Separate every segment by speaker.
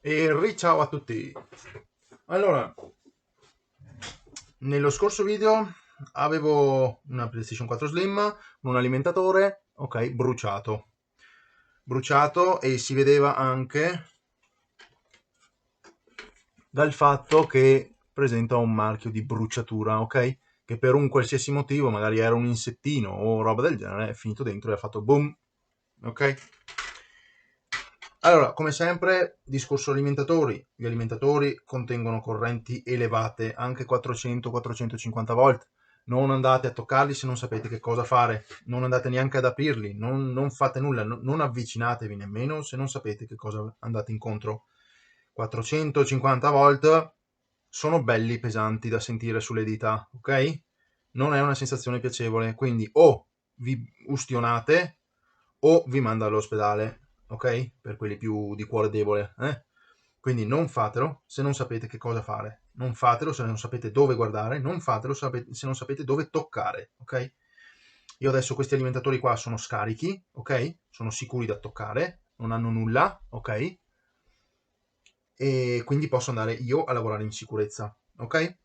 Speaker 1: E ciao a tutti. Allora, nello scorso video avevo una PlayStation 4 Slim, un alimentatore, ok, bruciato. Bruciato e si vedeva anche dal fatto che presenta un marchio di bruciatura, ok? Che per un qualsiasi motivo, magari era un insettino o roba del genere, è finito dentro e ha fatto boom, ok? Allora, come sempre, discorso alimentatori. Gli alimentatori contengono correnti elevate, anche 400-450 volt. Non andate a toccarli se non sapete che cosa fare, non andate neanche ad aprirli, non fate nulla, non avvicinatevi nemmeno se non sapete che cosa andate incontro. 450 volt sono belli pesanti da sentire sulle dita, ok? Non è una sensazione piacevole, quindi o vi ustionate o vi manda all'ospedale, ok? Per quelli più di cuore debole, eh? Quindi non fatelo se non sapete che cosa fare, non fatelo se non sapete dove guardare, non fatelo se non sapete dove toccare, ok? Io adesso questi alimentatori qua sono scarichi, ok? Sono sicuri da toccare, non hanno nulla, ok? E quindi posso andare io a lavorare in sicurezza, ok?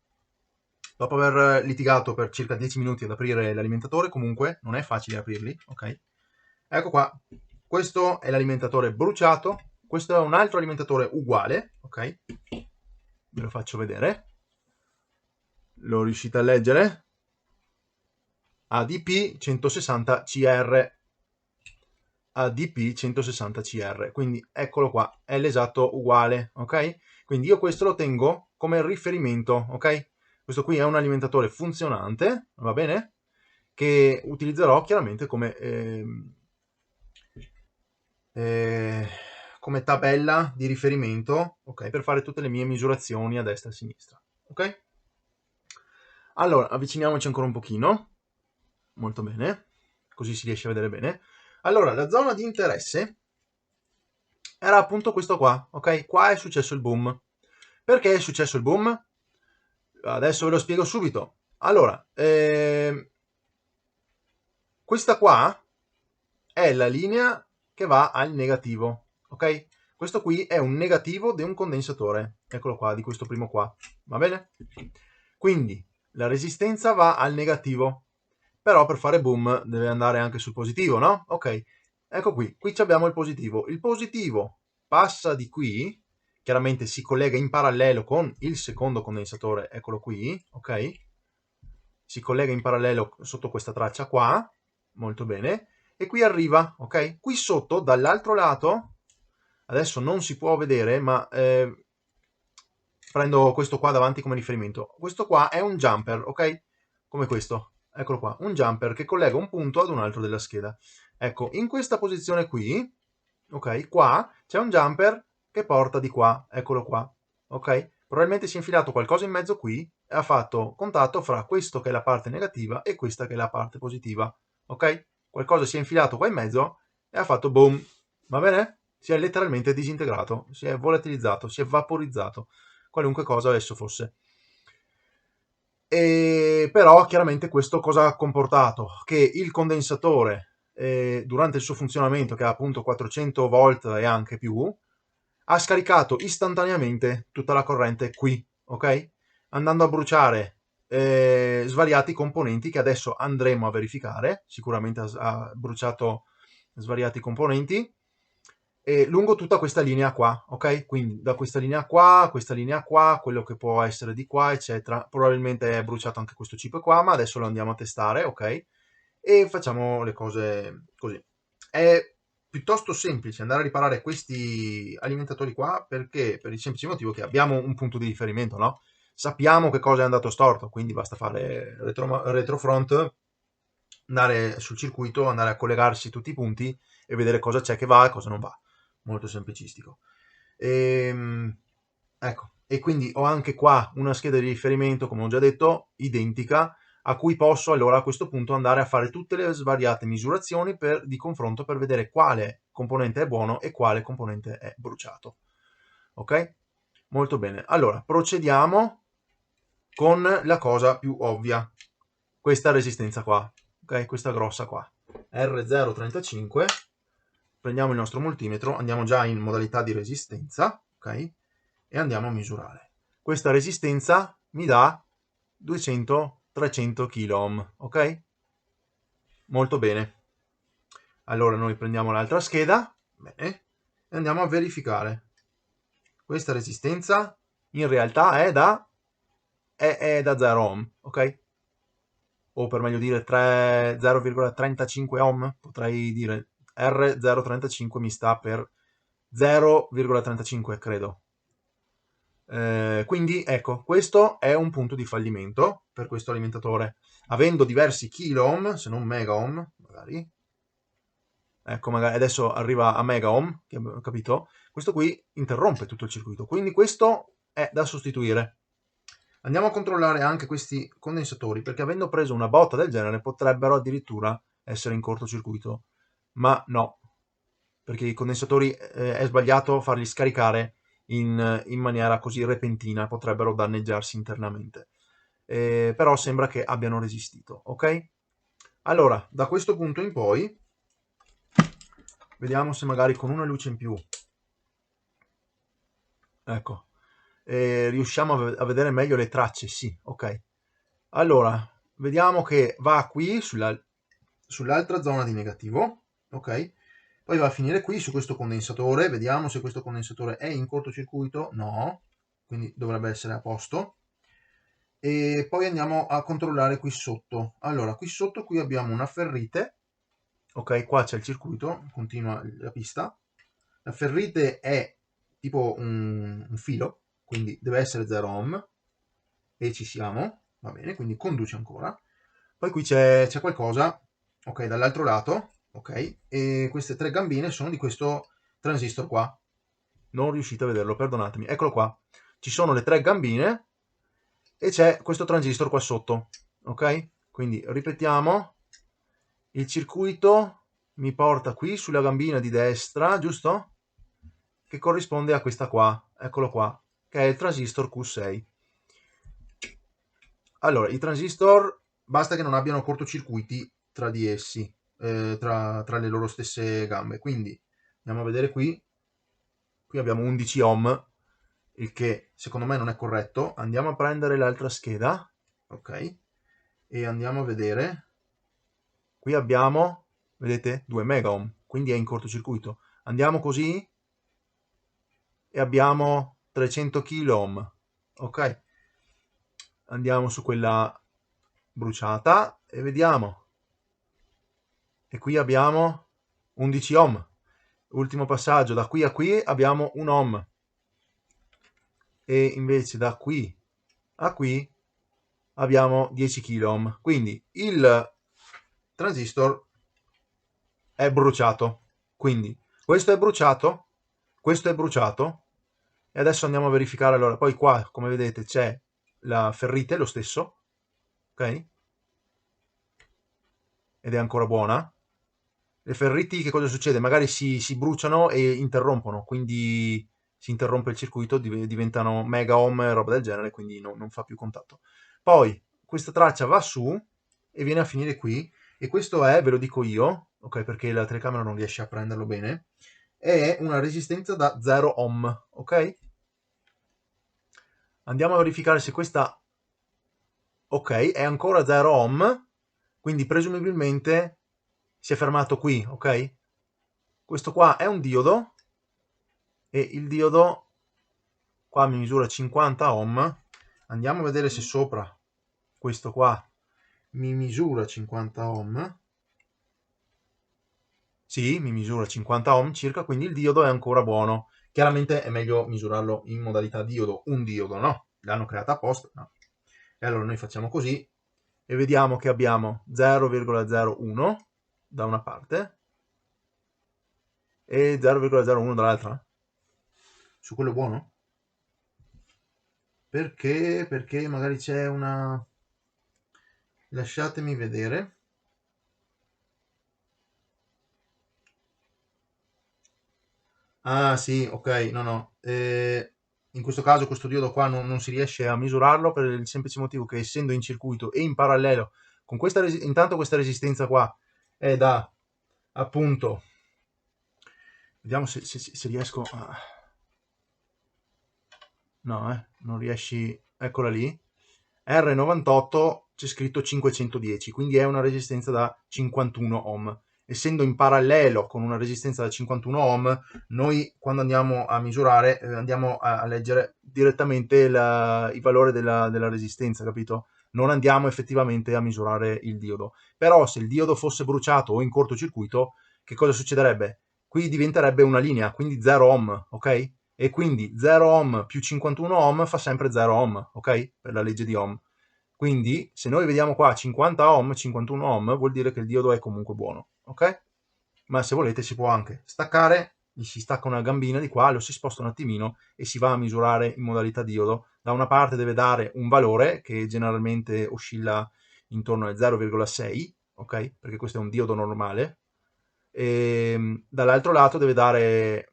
Speaker 1: Dopo aver litigato per circa 10 minuti ad aprire l'alimentatore, comunque non è facile aprirli, ok? Ecco qua, questo è l'alimentatore bruciato, questo è un altro alimentatore uguale, ok? Ve lo faccio vedere. Lo riuscite a leggere? ADP 160 CR. ADP 160 CR, quindi eccolo qua, è l'esatto uguale, ok? Quindi io questo lo tengo come riferimento, ok? Questo qui è un alimentatore funzionante, va bene? Che utilizzerò chiaramente eh, come tabella di riferimento, ok? Per fare tutte le mie misurazioni a destra e a sinistra, ok? Allora, avviciniamoci ancora un pochino, molto bene, così si riesce a vedere bene. Allora, la zona di interesse era appunto questo qua, ok? Qua è successo il boom. Perché è successo il boom? Adesso ve lo spiego subito. Allora, questa qua è la linea che va al negativo, ok? Questo qui è un negativo di un condensatore, eccolo qua, di questo primo qua, va bene? Quindi la resistenza va al negativo, però per fare boom deve andare anche sul positivo, no? Ok, ecco qui abbiamo il positivo passa di qui, chiaramente si collega in parallelo con il secondo condensatore, eccolo qui, ok? Si collega in parallelo sotto questa traccia qua, molto bene, e qui arriva, ok? Qui sotto, dall'altro lato, adesso non si può vedere, ma prendo questo qua davanti come riferimento. Questo qua è un jumper, ok? Come questo, eccolo qua, un jumper che collega un punto ad un altro della scheda. Ecco, in questa posizione qui, ok, qua c'è un jumper che porta di qua, eccolo qua, ok? Probabilmente si è infilato qualcosa in mezzo qui e ha fatto contatto fra questo che è la parte negativa e questa che è la parte positiva, ok? Qualcosa si è infilato qua in mezzo e ha fatto boom, va bene? Si è letteralmente disintegrato, si è volatilizzato, si è vaporizzato, qualunque cosa esso fosse. E però chiaramente questo cosa ha comportato? Che il condensatore durante il suo funzionamento, che ha appunto 400 volt e anche più, ha scaricato istantaneamente tutta la corrente qui, ok? Andando a bruciare svariati componenti che adesso andremo a verificare. Sicuramente ha bruciato svariati componenti e lungo tutta questa linea qua, ok? Quindi da questa linea qua, quello che può essere di qua, eccetera. Probabilmente è bruciato anche questo chip qua, ma adesso lo andiamo a testare, ok? E facciamo le cose così. È piuttosto semplice andare a riparare questi alimentatori qua perché per il semplice motivo che abbiamo un punto di riferimento, no? Sappiamo che cosa è andato storto, quindi basta fare retrofront, andare sul circuito, andare a collegarsi tutti i punti e vedere cosa c'è che va e cosa non va. Molto semplicistico. Ecco, e quindi ho anche qua una scheda di riferimento, come ho già detto, identica, a cui posso allora a questo punto andare a fare tutte le svariate misurazioni di confronto per vedere quale componente è buono e quale componente è bruciato. Ok? Molto bene. Allora, procediamo con la cosa più ovvia. Questa resistenza qua, ok? Questa grossa qua. R035. Prendiamo il nostro multimetro, andiamo già in modalità di resistenza, ok? E andiamo a misurare. Questa resistenza mi dà 200-300 kΩ, ok? Molto bene. Allora noi prendiamo l'altra scheda, bene, e andiamo a verificare. Questa resistenza in realtà è da 0 ohm, ok? O per meglio dire 0,35 ohm, potrei dire R035 mi sta per 0,35 credo. Quindi ecco, questo è un punto di fallimento per questo alimentatore. Avendo diversi kilo-ohm, se non mega-ohm, magari, ecco, magari adesso arriva a mega-ohm, che abbiamo capito, questo qui interrompe tutto il circuito, quindi questo è da sostituire. Andiamo a controllare anche questi condensatori, perché avendo preso una botta del genere potrebbero addirittura essere in cortocircuito, ma no, perché i condensatori è sbagliato farli scaricare in maniera così repentina, potrebbero danneggiarsi internamente. Però sembra che abbiano resistito, ok? Allora, da questo punto in poi, vediamo se magari con una luce in più, ecco, riusciamo a vedere meglio le tracce, sì, ok. Allora, vediamo che va qui sull'altra zona di negativo, ok? Poi va a finire qui su questo condensatore, vediamo se questo condensatore è in cortocircuito, no, quindi dovrebbe essere a posto. E poi andiamo a controllare qui sotto. Allora, qui sotto qui abbiamo una ferrite, ok, qua c'è il circuito, continua la pista. La ferrite è tipo un filo, quindi deve essere 0 ohm, e ci siamo, va bene, quindi conduce ancora. Poi qui c'è qualcosa, ok, dall'altro lato, ok, e queste tre gambine sono di questo transistor qua. Non riuscite a vederlo, perdonatemi, eccolo qua. Ci sono le tre gambine e c'è questo transistor qua sotto, ok? Quindi ripetiamo, il circuito mi porta qui sulla gambina di destra, giusto? Che corrisponde a questa qua, eccolo qua, che è il transistor Q6. Allora, i transistor basta che non abbiano cortocircuiti tra di essi, tra le loro stesse gambe. Quindi andiamo a vedere qui abbiamo 11 ohm, il che secondo me non è corretto. Andiamo a prendere l'altra scheda, ok? E andiamo a vedere, qui abbiamo, vedete, 2 mega ohm, quindi è in cortocircuito. Andiamo così e abbiamo 300 kilo ohm, ok? Andiamo su quella bruciata e vediamo. E qui abbiamo 11 ohm. Ultimo passaggio, da qui a qui abbiamo 1 ohm. E invece da qui a qui abbiamo 10 kΩ. Quindi il transistor è bruciato. Quindi questo è bruciato, questo è bruciato. E adesso andiamo a verificare. Allora, poi qua, come vedete, c'è la ferrite, lo stesso, ok? Ed è ancora buona. Le ferriti che cosa succede? Magari si bruciano e interrompono, quindi si interrompe il circuito, diventano mega ohm e roba del genere, quindi non fa più contatto. Poi questa traccia va su e viene a finire qui, e questo è, ve lo dico io, ok, perché la telecamera non riesce a prenderlo bene, è una resistenza da 0 ohm, ok? Andiamo a verificare se questa, ok, è ancora 0 ohm, quindi presumibilmente si è fermato qui, ok? Questo qua è un diodo e il diodo qua mi misura 50 ohm. Andiamo a vedere se sopra questo qua mi misura 50 ohm. Sì, mi misura 50 ohm circa, quindi il diodo è ancora buono. Chiaramente è meglio misurarlo in modalità diodo, un diodo, no? L'hanno creata apposta, no? E allora noi facciamo così e vediamo che abbiamo 0,01 da una parte e 0,01 dall'altra. Su quello buono? Perché? Perché magari c'è una... Lasciatemi vedere. Ah sì, ok, no, no. In questo caso questo diodo qua non si riesce a misurarlo per il semplice motivo che essendo in circuito e in parallelo con questa intanto questa resistenza qua è da appunto, vediamo se riesco a... no, non riesci, eccola lì, R98 c'è scritto 510, quindi è una resistenza da 51 ohm. Essendo in parallelo con una resistenza da 51 ohm, noi quando andiamo a misurare andiamo a leggere direttamente il valore della resistenza, capito? Non andiamo effettivamente a misurare il diodo. Però se il diodo fosse bruciato o in cortocircuito, che cosa succederebbe? Qui diventerebbe una linea, quindi 0 ohm, ok? E quindi 0 ohm più 51 ohm fa sempre 0 ohm, ok? Per la legge di Ohm. Quindi se noi vediamo qua 50 ohm, 51 ohm, vuol dire che il diodo è comunque buono, ok? Ma se volete si può anche staccare, gli si stacca una gambina di qua, lo si sposta un attimino e si va a misurare in modalità diodo. Da una parte deve dare un valore che generalmente oscilla intorno al 0,6, ok? Perché questo è un diodo normale. E dall'altro lato deve dare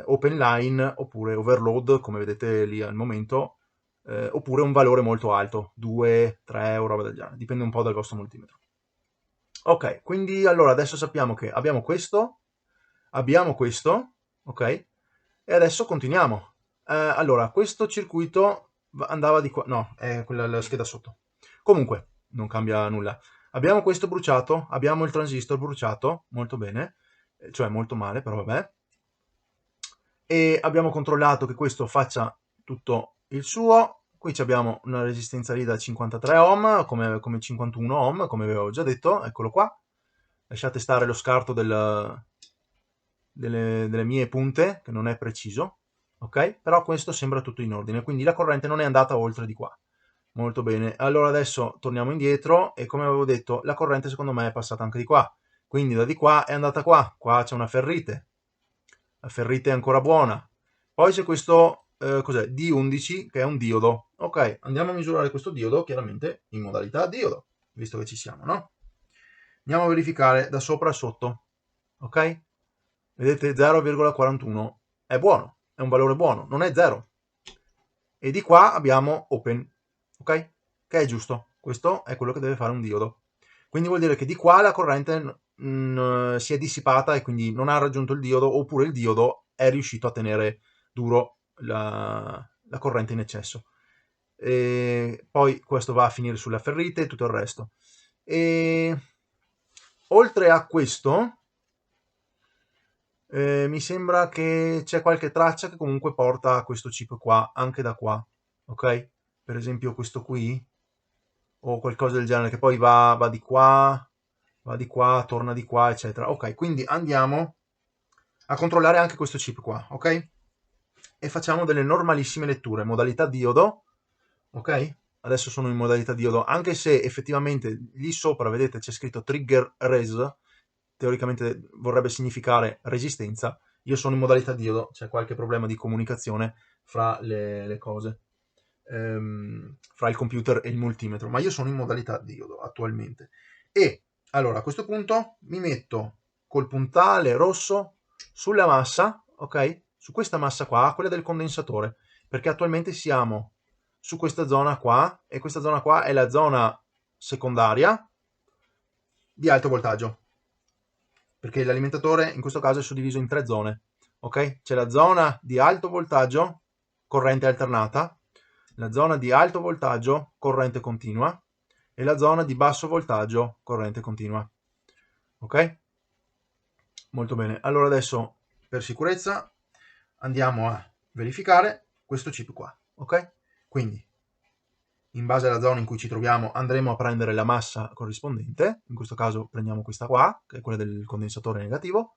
Speaker 1: open line oppure overload, come vedete lì al momento, oppure un valore molto alto, 2, 3 o roba del genere, dipende un po' dal vostro multimetro. Ok, quindi allora adesso sappiamo che abbiamo questo, ok? E adesso continuiamo. Allora, questo circuito andava di qua, no, è quella la scheda sotto. Comunque, non cambia nulla. Abbiamo questo bruciato, abbiamo il transistor bruciato, molto bene, cioè molto male, però vabbè. E abbiamo controllato che questo faccia tutto il suo. Qui abbiamo una resistenza lì da 53 ohm, come 51 ohm, come avevo già detto, eccolo qua. Lasciate stare lo scarto delle mie punte, che non è preciso, ok? Però questo sembra tutto in ordine, quindi la corrente non è andata oltre di qua. Molto bene, allora adesso torniamo indietro e come avevo detto, la corrente secondo me è passata anche di qua. Quindi da di qua è andata qua, qua c'è una ferrite, la ferrite è ancora buona. Poi c'è questo, cos'è? D11 che è un diodo. Ok, andiamo a misurare questo diodo chiaramente in modalità diodo, visto che ci siamo, no? Andiamo a verificare da sopra a sotto, ok? Vedete 0,41 è buono, è un valore buono, non è 0. E di qua abbiamo open, ok? Che è giusto, questo è quello che deve fare un diodo. Quindi vuol dire che di qua la corrente si è dissipata e quindi non ha raggiunto il diodo, oppure il diodo è riuscito a tenere duro la corrente in eccesso. E poi questo va a finire sulla ferrite e tutto il resto. E oltre a questo, mi sembra che c'è qualche traccia che comunque porta a questo chip qua, anche da qua, ok? Per esempio questo qui, o qualcosa del genere, che poi va di qua, torna di qua, eccetera. Ok, quindi andiamo a controllare anche questo chip qua, ok? E facciamo delle normalissime letture, modalità diodo, ok? Adesso sono in modalità diodo, anche se effettivamente lì sopra, vedete, c'è scritto trigger res, teoricamente vorrebbe significare resistenza. Io sono in modalità diodo, c'è qualche problema di comunicazione fra le cose, fra il computer e il multimetro, ma io sono in modalità diodo attualmente. E allora a questo punto mi metto col puntale rosso sulla massa, ok? Su questa massa qua, quella del condensatore, perché attualmente siamo su questa zona qua e questa zona qua è la zona secondaria di alto voltaggio, perché l'alimentatore in questo caso è suddiviso in tre zone, ok? C'è la zona di alto voltaggio, corrente alternata, la zona di alto voltaggio, corrente continua, e la zona di basso voltaggio, corrente continua, ok? Molto bene, allora adesso per sicurezza andiamo a verificare questo chip qua, ok? Quindi in base alla zona in cui ci troviamo andremo a prendere la massa corrispondente, in questo caso prendiamo questa qua, che è quella del condensatore negativo,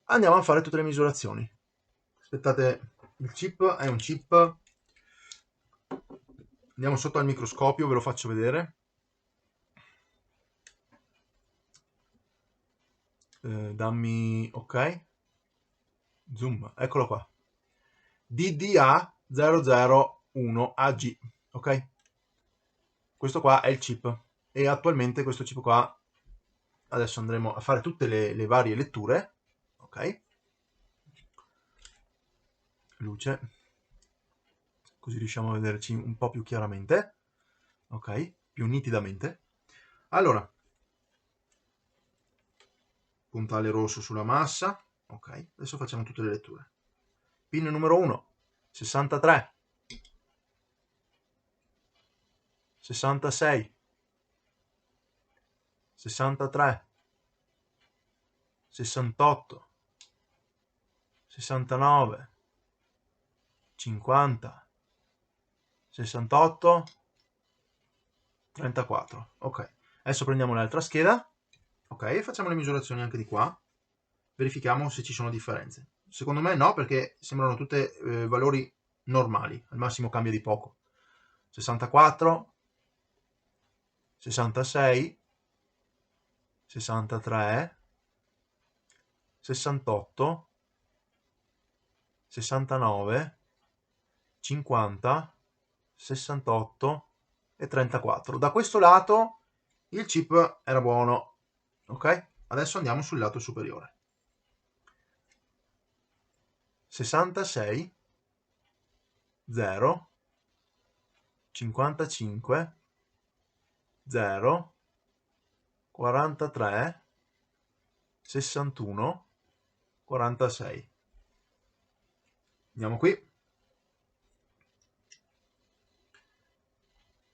Speaker 1: andiamo a fare tutte le misurazioni. Aspettate, il chip è un chip, andiamo sotto al microscopio, ve lo faccio vedere. Dammi ok, zoom, eccolo qua, DDA001AG, ok? Questo qua è il chip e attualmente questo chip qua, adesso andremo a fare tutte le varie letture, ok? Luce, così riusciamo a vederci un po' più chiaramente, ok? Più nitidamente. Allora, puntale rosso sulla massa, ok? Adesso facciamo tutte le letture. Pin numero 1, 63, 66, 63, 68, 69, 50, 68, 34. Ok, adesso prendiamo l'altra scheda. Ok, facciamo le misurazioni anche di qua. Verifichiamo se ci sono differenze. Secondo me no, perché sembrano tutte valori normali, al massimo cambia di poco. 64, 66, 63, 68, 69, 50, 68 e 34. Da questo lato il chip era buono. Ok? Adesso andiamo sul lato superiore. 66, 0, 55, 0, 43, 61, 46. Andiamo qui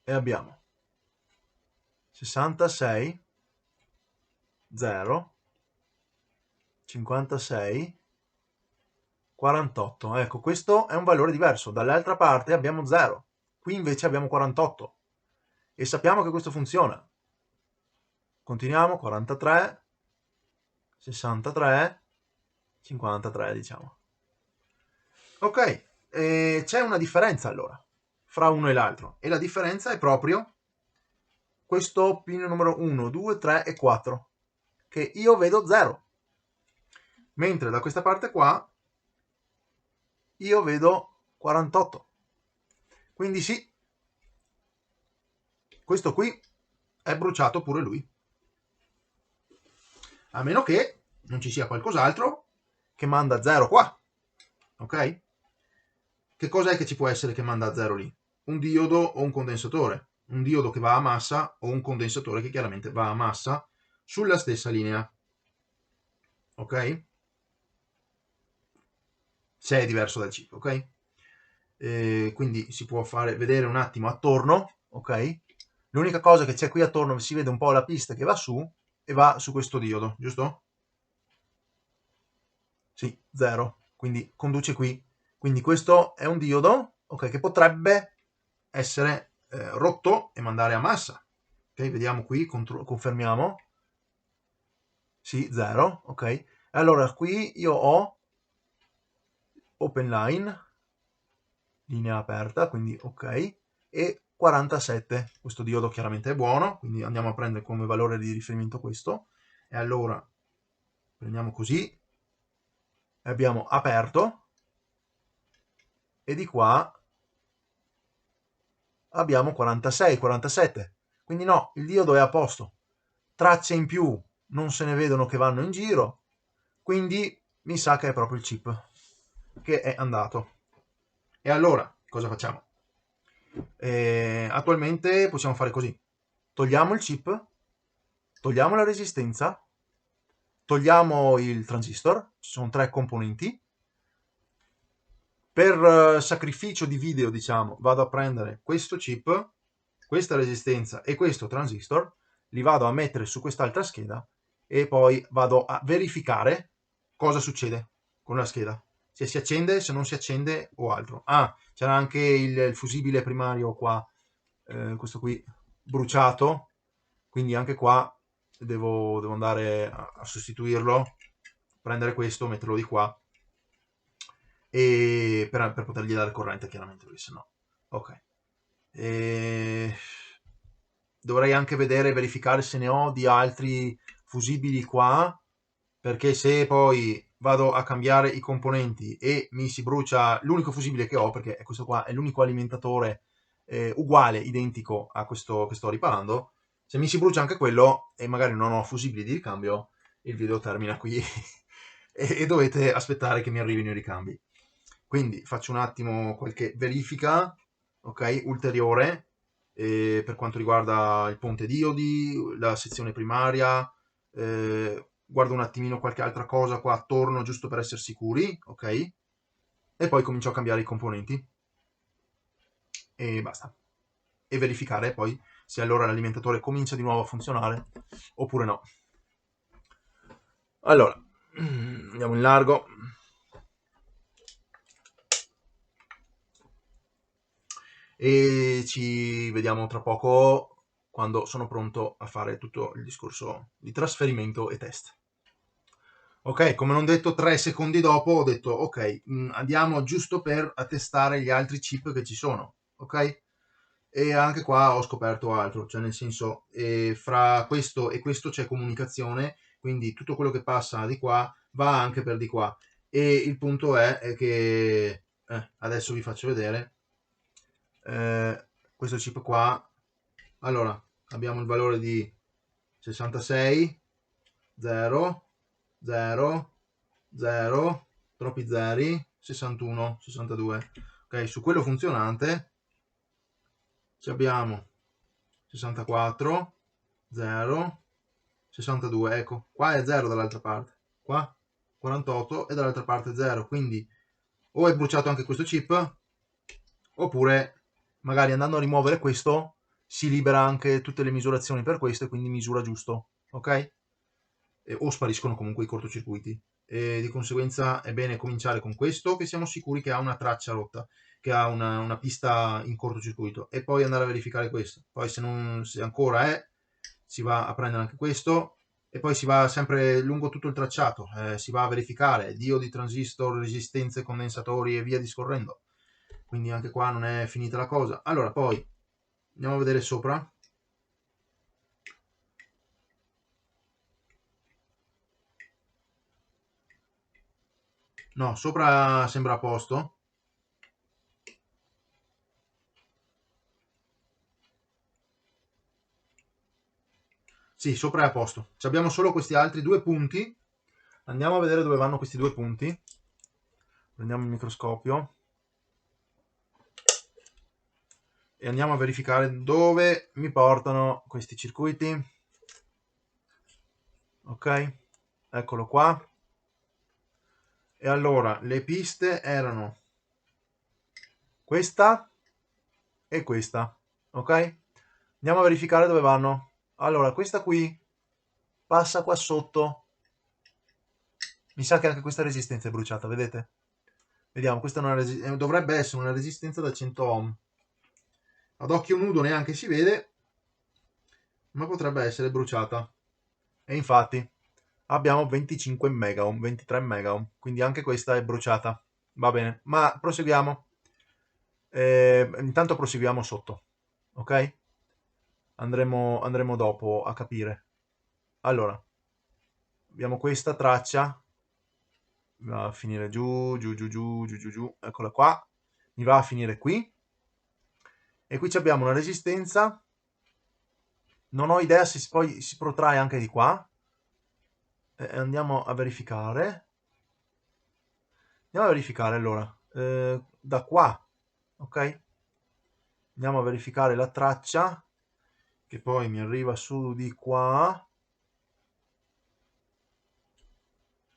Speaker 1: e abbiamo 66, 0, 56, 48. Ecco, questo è un valore diverso. Dall'altra parte abbiamo 0. Qui invece abbiamo 48. E sappiamo che questo funziona. Continuiamo, 43, 63, 53, diciamo. Ok, c'è una differenza allora fra uno e l'altro. E la differenza è proprio questo pin numero 1, 2, 3 e 4, che io vedo 0. Mentre da questa parte qua io vedo 48. Quindi sì, questo qui è bruciato pure lui. A meno che non ci sia qualcos'altro che manda 0 qua. Ok? Che cos'è che ci può essere che manda 0 lì? Un diodo o un condensatore. Un diodo che va a massa o un condensatore che chiaramente va a massa sulla stessa linea. Ok? Se è diverso dal chip, ok? Quindi si può fare vedere un attimo attorno, ok? L'unica cosa che c'è qui attorno, si vede un po' la pista che va su e va su questo diodo, giusto? Sì, 0, quindi conduce qui. Quindi questo è un diodo, ok, che potrebbe essere rotto e mandare a massa. Ok, vediamo qui, confermiamo. Sì, 0, ok. Allora qui io ho open line, linea aperta, quindi ok, e 47. Questo diodo chiaramente è buono, quindi andiamo a prendere come valore di riferimento questo. E allora prendiamo così, e abbiamo aperto, e di qua abbiamo 46, 47. Quindi no, il diodo è a posto. Tracce in più non se ne vedono che vanno in giro, quindi mi sa che è proprio il chip che è andato. E allora, cosa facciamo? Attualmente possiamo fare così. Togliamo il chip, togliamo la resistenza, togliamo il transistor, ci sono 3 componenti. Per sacrificio di video, diciamo, vado a prendere questo chip, questa resistenza e questo transistor, li vado a mettere su quest'altra scheda e poi vado a verificare cosa succede con la scheda, se si accende, se non si accende o altro. Ah, c'era anche il fusibile primario qua, questo qui bruciato, quindi anche qua devo andare a sostituirlo, prendere questo, metterlo di qua e per potergli dare corrente chiaramente, perché sennò. Ok. E dovrei anche vedere, verificare se ne ho di altri fusibili qua, perché se poi vado a cambiare i componenti e mi si brucia l'unico fusibile che ho, perché è questo qua, è l'unico alimentatore uguale, identico a questo che sto riparando, se mi si brucia anche quello e magari non ho fusibili di ricambio, il video termina qui e dovete aspettare che mi arrivino i ricambi. Quindi faccio un attimo qualche verifica, ok, ulteriore, per quanto riguarda il ponte diodi, la sezione primaria, guardo un attimino qualche altra cosa qua attorno giusto per essere sicuri, ok? E poi comincio a cambiare i componenti e basta. e verificare poi se allora l'alimentatore comincia di nuovo a funzionare oppure no. Allora, andiamo in largo. E ci vediamo tra poco quando sono pronto a fare tutto il discorso di trasferimento e test. Ok, come non detto 3 secondi dopo ho detto ok, andiamo giusto per attestare gli altri chip che ci sono, ok? E anche qua ho scoperto altro, cioè nel senso, fra questo e questo c'è comunicazione, quindi tutto quello che passa di qua va anche per di qua. E il punto è che adesso vi faccio vedere questo chip qua. Allora, abbiamo il valore di 66, 0, 0, 0, troppi zeri, 61, 62. Ok, su quello funzionante abbiamo 64, 0, 62. Ecco, qua è 0 dall'altra parte, qua 48 e dall'altra parte 0. Quindi o è bruciato anche questo chip, oppure magari andando a rimuovere questo si libera anche tutte le misurazioni per questo e quindi misura giusto, ok? O spariscono comunque i cortocircuiti. E di conseguenza è bene cominciare con questo, che siamo sicuri che ha una traccia rotta, che ha una pista in cortocircuito, e poi andare a verificare questo. Poi se ancora è, si va a prendere anche questo e poi si va sempre lungo tutto il tracciato, si va a verificare diodi, transistor, resistenze, condensatori e via discorrendo. Quindi anche qua non è finita la cosa. Allora, poi andiamo a vedere sopra. No, sopra sembra a posto. Sì, sopra è a posto. Abbiamo solo questi altri due punti. Andiamo a vedere dove vanno questi due punti. Prendiamo il microscopio e andiamo a verificare dove mi portano questi circuiti. Ok, eccolo qua. E allora le piste erano questa e questa. Ok, andiamo a verificare dove vanno. Allora, questa qui passa qua sotto. Mi sa che anche questa resistenza è bruciata, vedete? Vediamo, questa è dovrebbe essere una resistenza da 100 ohm. Ad occhio nudo neanche si vede, ma potrebbe essere bruciata. E infatti abbiamo 25 megaohm, 23 megaohm, quindi anche questa è bruciata. Va bene, ma proseguiamo. Intanto proseguiamo sotto, ok? Andremo dopo a capire. Allora, abbiamo questa traccia, va a finire giù, giù, giù, giù, giù, giù, giù, eccola qua, mi va a finire qui. E qui abbiamo una resistenza, non ho idea se poi si protrae anche di qua. Andiamo a verificare. Andiamo a verificare allora, da qua, ok? Andiamo a verificare la traccia, che poi mi arriva su di qua.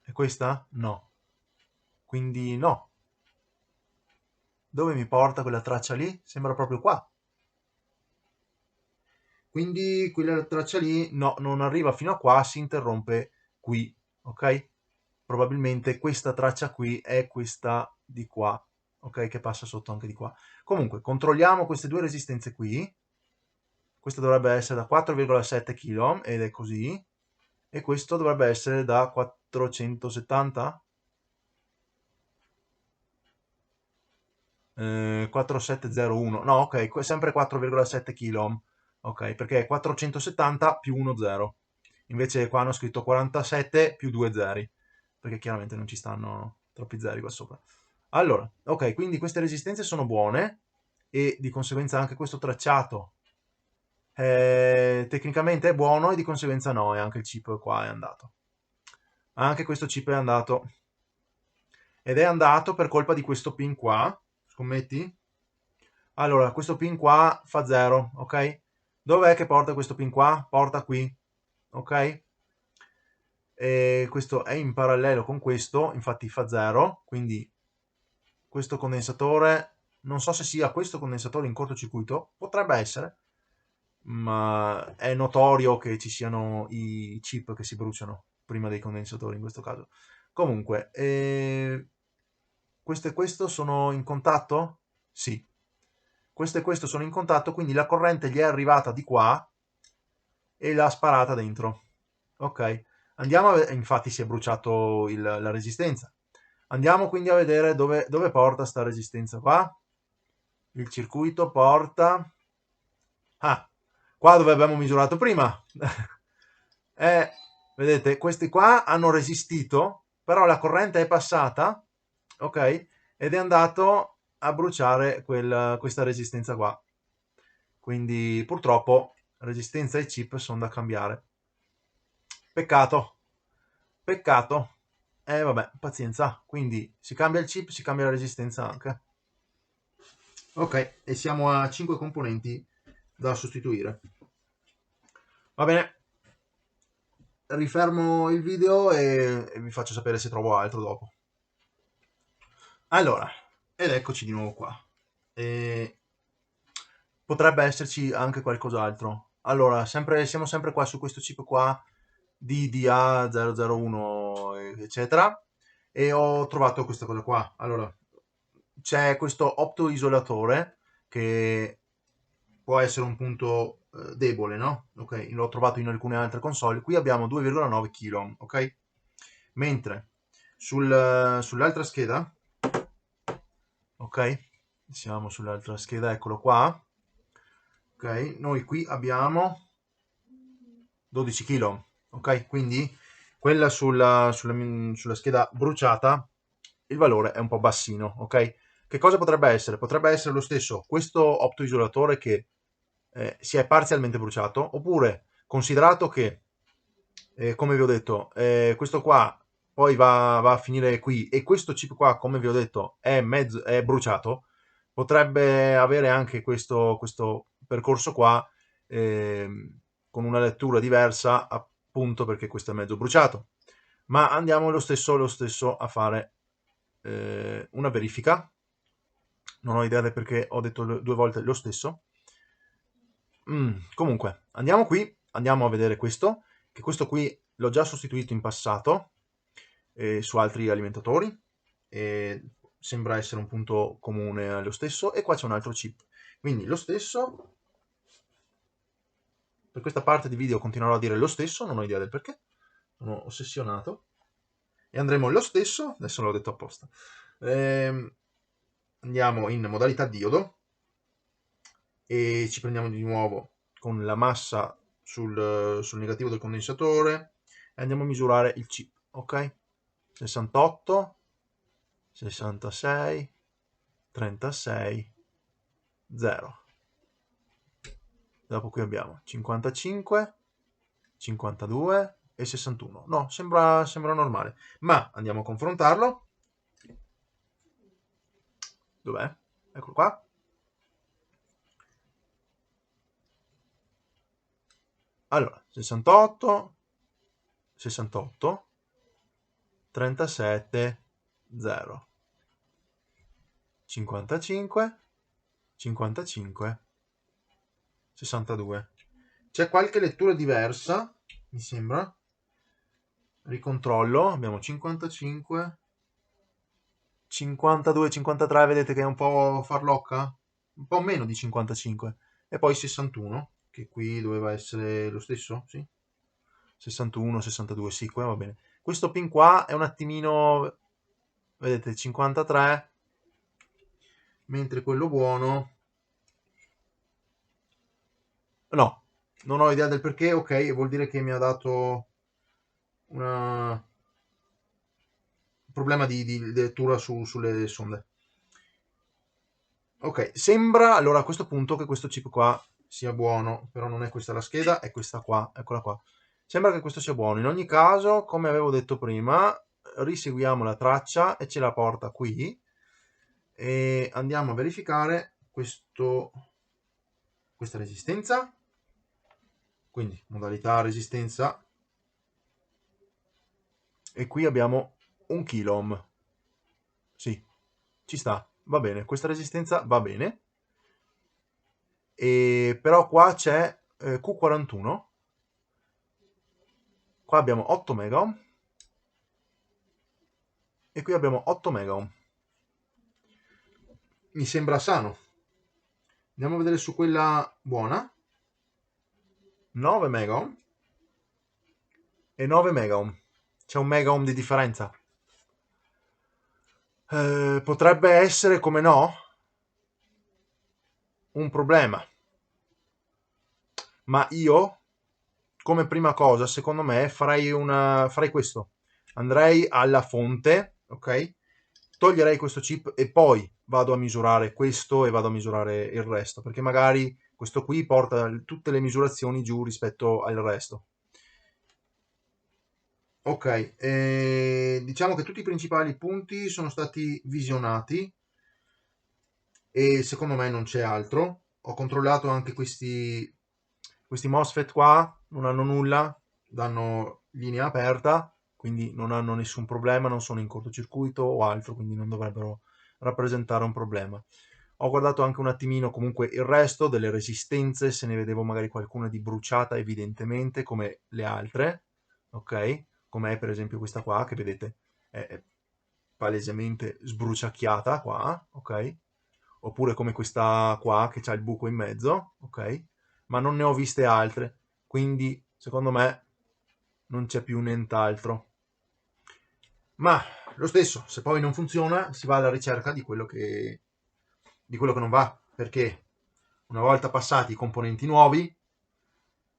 Speaker 1: È questa? No. Quindi no. Dove mi porta quella traccia lì? Sembra proprio qua. Quindi quella traccia lì, no, non arriva fino a qua, si interrompe qui, ok? Probabilmente questa traccia qui è questa di qua, ok? Che passa sotto anche di qua. Comunque, controlliamo queste due resistenze qui. Questa dovrebbe essere da 4,7 kΩ ed è così. E questo dovrebbe essere da 470? 4701. No, ok, sempre 4,7 kΩ. Ok, perché è 470 più 1 0. Invece qua hanno scritto 47 più 2 zeri, perché chiaramente non ci stanno troppi zeri qua sopra. Allora, ok, quindi queste resistenze sono buone e di conseguenza anche questo tracciato tecnicamente è buono e di conseguenza no, e anche il chip qua è andato. Anche questo chip è andato. Ed è andato per colpa di questo pin qua, scommetti? Allora, questo pin qua fa 0, ok? Dov'è che porta questo pin qua? Porta qui, ok? E questo è in parallelo con questo, infatti fa 0, quindi questo condensatore non so se sia questo condensatore in cortocircuito, potrebbe essere, ma è notorio che ci siano i chip che si bruciano prima dei condensatori in questo caso. Comunque, questo e questo sono in contatto? Sì. Questo e questo sono in contatto, quindi la corrente gli è arrivata di qua e l'ha sparata dentro. Ok, andiamo a vedere, infatti si è bruciato la resistenza. Andiamo quindi a vedere dove porta sta resistenza qua. Il circuito porta... Ah, qua dove abbiamo misurato prima. Vedete, questi qua hanno resistito, però la corrente è passata, ok? Ed è andato a bruciare questa resistenza qua. Quindi purtroppo resistenza e chip sono da cambiare. Peccato, peccato. Vabbè, pazienza. Quindi si cambia il chip, si cambia la resistenza anche. Ok, e siamo a 5 componenti da sostituire. Va bene, rifermo il video e vi faccio sapere se trovo altro dopo. Allora, ed eccoci di nuovo qua. E potrebbe esserci anche qualcos'altro. Allora, siamo sempre qua su questo chip qua, DDA001, eccetera, e ho trovato questa cosa qua. Allora, c'è questo optoisolatore che può essere un punto debole, no? Ok, l'ho trovato in alcune altre console. Qui abbiamo 2,9 kg, ok? Mentre sull'altra scheda, ok? Siamo sull'altra scheda, eccolo qua. Ok, noi qui abbiamo 12 kg, ok? Quindi quella sulla scheda bruciata il valore è un po' bassino, ok? Che cosa potrebbe essere? Potrebbe essere lo stesso questo optoisolatore che si è parzialmente bruciato, oppure considerato che, come vi ho detto, questo qua poi va a finire qui e questo chip qua, come vi ho detto, è bruciato, potrebbe avere anche questo percorso qua con una lettura diversa, appunto perché questo è mezzo bruciato. Ma andiamo lo stesso a fare una verifica. Non ho idea del perché ho detto due volte lo stesso. Comunque, andiamo qui, andiamo a vedere questo, che questo qui l'ho già sostituito in passato su altri alimentatori, e sembra essere un punto comune allo stesso, e qua c'è un altro chip. Quindi lo stesso, per questa parte di video continuerò a dire lo stesso, non ho idea del perché, sono ossessionato, e andremo lo stesso, adesso l'ho detto apposta. Andiamo in modalità diodo, e ci prendiamo di nuovo con la massa sul negativo del condensatore e andiamo a misurare il chip, ok? 68, 66, 36, 0. Dopo qui abbiamo 55, 52 e 61. No, sembra normale, ma andiamo a confrontarlo. Dov'è? Eccolo qua. Allora, 68, 68, 37, 0. 55, 55, 62. C'è qualche lettura diversa, mi sembra. Ricontrollo, abbiamo 55, 52, 53, vedete che è un po' farlocca? Un po' meno di 55. E poi 61, che qui doveva essere lo stesso, sì? 61, 62, sì, qua va bene. Questo pin qua è un attimino, vedete, 53, mentre quello buono... No, non ho idea del perché, ok, vuol dire che mi ha dato un problema di lettura sulle sonde. Ok, sembra allora a questo punto che questo chip qua sia buono, però non è questa la scheda, è questa qua, eccola qua. Sembra che questo sia buono. In ogni caso, come avevo detto prima, riseguiamo la traccia e ce la porta qui e andiamo a verificare questa resistenza. Quindi modalità resistenza, e qui abbiamo 1 kilo ohm. Sì, ci sta. va bene, questa resistenza va bene, e però qua c'è Q41, qua abbiamo 8 megaohm e qui abbiamo 8 megaohm. Mi sembra sano. Andiamo a vedere su quella buona. 9 megaohm e 9 megaohm. C'è un megaohm di differenza. Potrebbe essere, come no, un problema. Ma io, come prima cosa, secondo me, farei questo. Andrei alla fonte, ok? Toglierei questo chip e poi vado a misurare questo e vado a misurare il resto, perché magari questo qui porta tutte le misurazioni giù rispetto al resto. Ok, diciamo che tutti i principali punti sono stati visionati e secondo me non c'è altro. Ho controllato anche questi MOSFET qua, non hanno nulla, danno linea aperta, quindi non hanno nessun problema, non sono in cortocircuito o altro, quindi non dovrebbero rappresentare un problema. Ho guardato anche un attimino comunque il resto delle resistenze, se ne vedevo magari qualcuna di bruciata evidentemente come le altre, ok? Come è per esempio questa qua che vedete è palesemente sbruciacchiata qua, ok? Oppure come questa qua che c'ha il buco in mezzo, ok? Ma non ne ho viste altre, quindi secondo me non c'è più nient'altro. Ma lo stesso, se poi non funziona, si va alla ricerca di quello che non va, perché una volta passati i componenti nuovi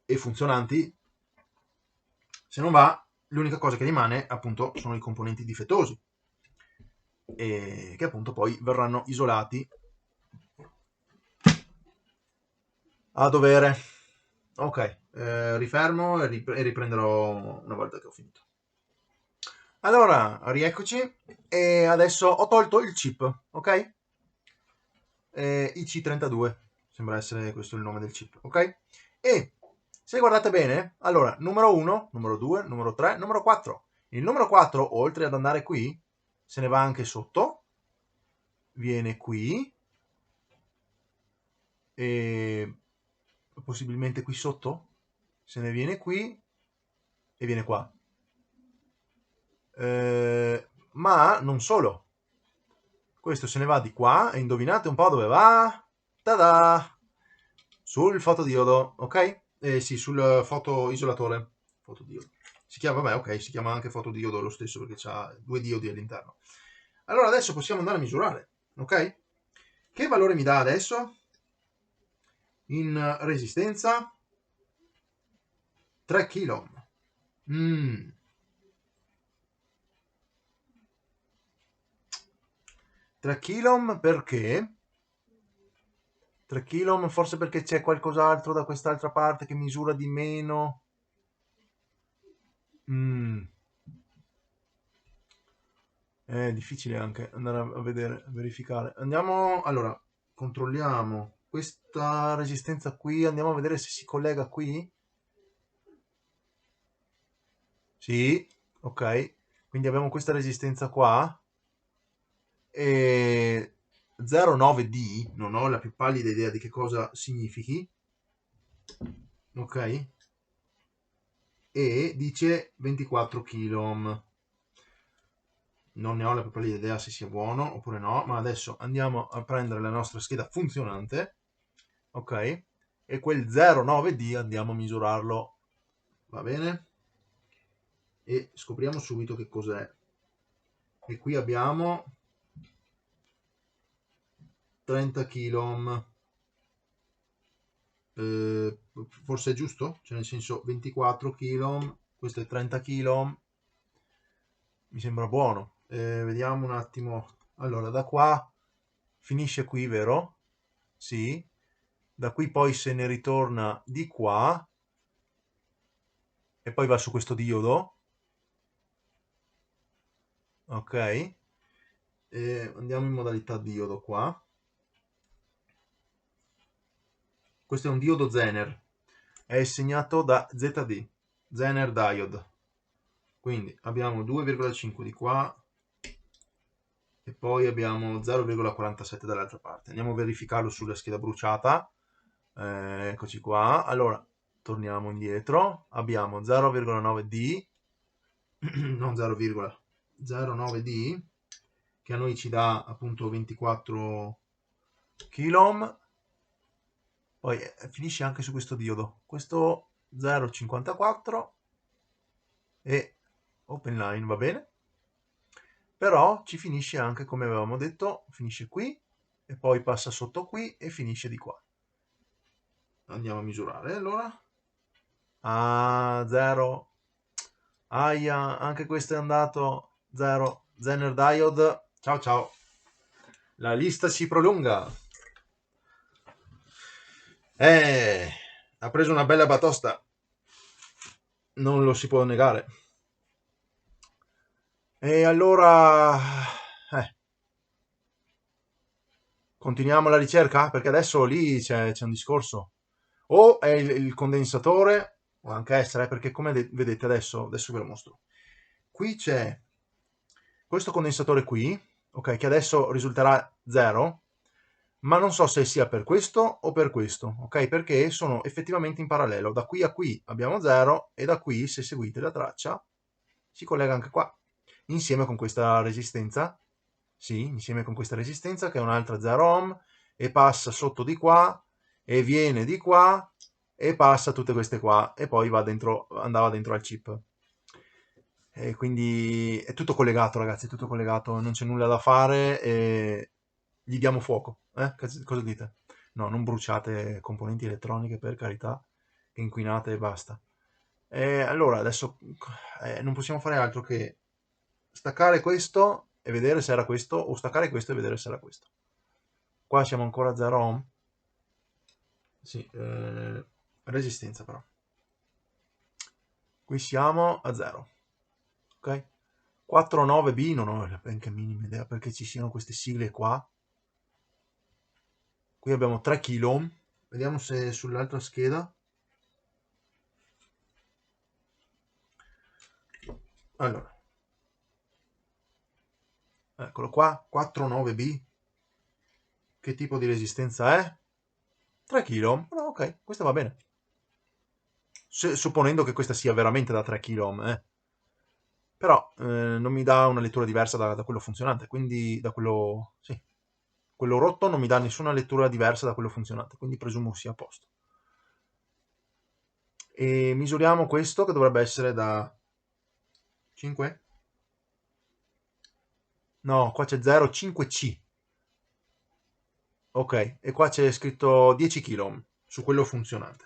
Speaker 1: e funzionanti, se non va, l'unica cosa che rimane appunto sono i componenti difettosi e che appunto poi verranno isolati a dovere. Ok, rifermo e riprenderò una volta che ho finito. Allora, rieccoci e adesso ho tolto il chip, ok? IC32, sembra essere questo il nome del chip, ok? E se guardate bene, allora, numero 1, numero 2, numero 3, numero 4. Il numero 4, oltre ad andare qui, se ne va anche sotto, viene qui, e possibilmente qui sotto, se ne viene qui e viene qua. Ma non solo, questo se ne va di qua e indovinate un po' dove va? Tada! Sul fotodiodo, ok? Sì, sul fotoisolatore. Fotodiodo. Si chiama, vabbè, ok, si chiama anche fotodiodo lo stesso perché ha due diodi all'interno. Allora adesso possiamo andare a misurare, ok? Che valore mi dà adesso? In resistenza 3 kg. 3 kg perché? 3 kg forse perché c'è qualcos'altro da quest'altra parte che misura di meno. Mm. È difficile anche andare a vedere, a verificare. Andiamo, allora, controlliamo questa resistenza qui, andiamo a vedere se si collega qui. Sì, ok. Quindi abbiamo questa resistenza qua e 09D, non ho la più pallida idea di che cosa significhi, ok? E dice 24 kg. Non ne ho la più pallida idea se sia buono oppure no, ma adesso andiamo a prendere la nostra scheda funzionante, ok? E quel 09D andiamo a misurarlo, va bene? E scopriamo subito che cos'è. E qui abbiamo 30 kg, forse è giusto? Cioè nel senso 24 kg, questo è 30 kg, mi sembra buono. Vediamo un attimo. Allora, da qua finisce qui, vero? Sì. Da qui poi se ne ritorna di qua e poi va su questo diodo, ok? Andiamo in modalità diodo qua. Questo è un diodo Zener, è segnato da ZD, Zener Diode. Quindi abbiamo 2,5 di qua e poi abbiamo 0,47 dall'altra parte. Andiamo a verificarlo sulla scheda bruciata. Eccoci qua. Allora, torniamo indietro. Abbiamo 0,9D, non 0,09D, che a noi ci dà appunto 24 kilo. Poi finisce anche su questo diodo. Questo 0,54 e open line, va bene? Però ci finisce anche, come avevamo detto, finisce qui e poi passa sotto qui e finisce di qua. Andiamo a misurare allora. 0. Aia, anche questo è andato 0. Zener Diode, ciao ciao. La lista si prolunga. Ha preso una bella batosta, non lo si può negare. E allora continuiamo la ricerca, perché adesso lì c'è un discorso. O è il condensatore, può anche essere, perché come vedete adesso ve lo mostro. Qui c'è questo condensatore qui, ok, che adesso risulterà 0, ma non so se sia per questo o per questo, ok, perché sono effettivamente in parallelo. Da qui a qui abbiamo 0 e da qui, se seguite la traccia, si collega anche qua, insieme con questa resistenza. Sì, insieme con questa resistenza che è un'altra 0 ohm e passa sotto di qua e viene di qua e passa tutte queste qua e poi va dentro, andava dentro al chip. E quindi è tutto collegato, ragazzi, è tutto collegato, non c'è nulla da fare e gli diamo fuoco. Cosa dite? No, non bruciate componenti elettroniche, per carità, che inquinate e basta. E allora adesso non possiamo fare altro che staccare questo e vedere se era questo, o staccare questo e vedere se era questo. Qua siamo ancora a 0 ohm. Sì, resistenza però. Qui siamo a 0. Ok? 49B, non ho benché minima idea perché ci siano queste sigle qua. Qui abbiamo 3 kilo. Vediamo se sull'altra scheda. Allora, eccolo qua, 49B. Che tipo di resistenza è? 3 kilo. No, ok, questa va bene. Supponendo che questa sia veramente da 3 kilo, però non mi dà una lettura diversa da quello funzionante, quindi da quello, sì, quello rotto non mi dà nessuna lettura diversa da quello funzionante, quindi presumo sia a posto. E misuriamo questo che dovrebbe essere da 5? No, qua c'è 0, 5C. Ok, e qua c'è scritto 10 kilo su quello funzionante.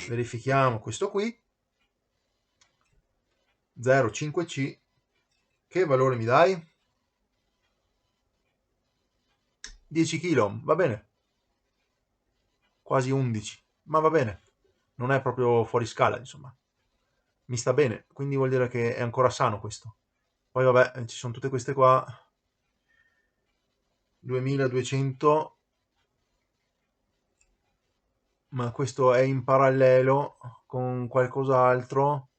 Speaker 1: Verifichiamo questo qui. 0,5C. Che valore mi dai? 10 kg, va bene. Quasi 11, ma va bene. Non è proprio fuori scala, insomma. Mi sta bene, quindi vuol dire che è ancora sano questo. Poi vabbè, ci sono tutte queste qua. 2200, ma questo è in parallelo con qualcos'altro,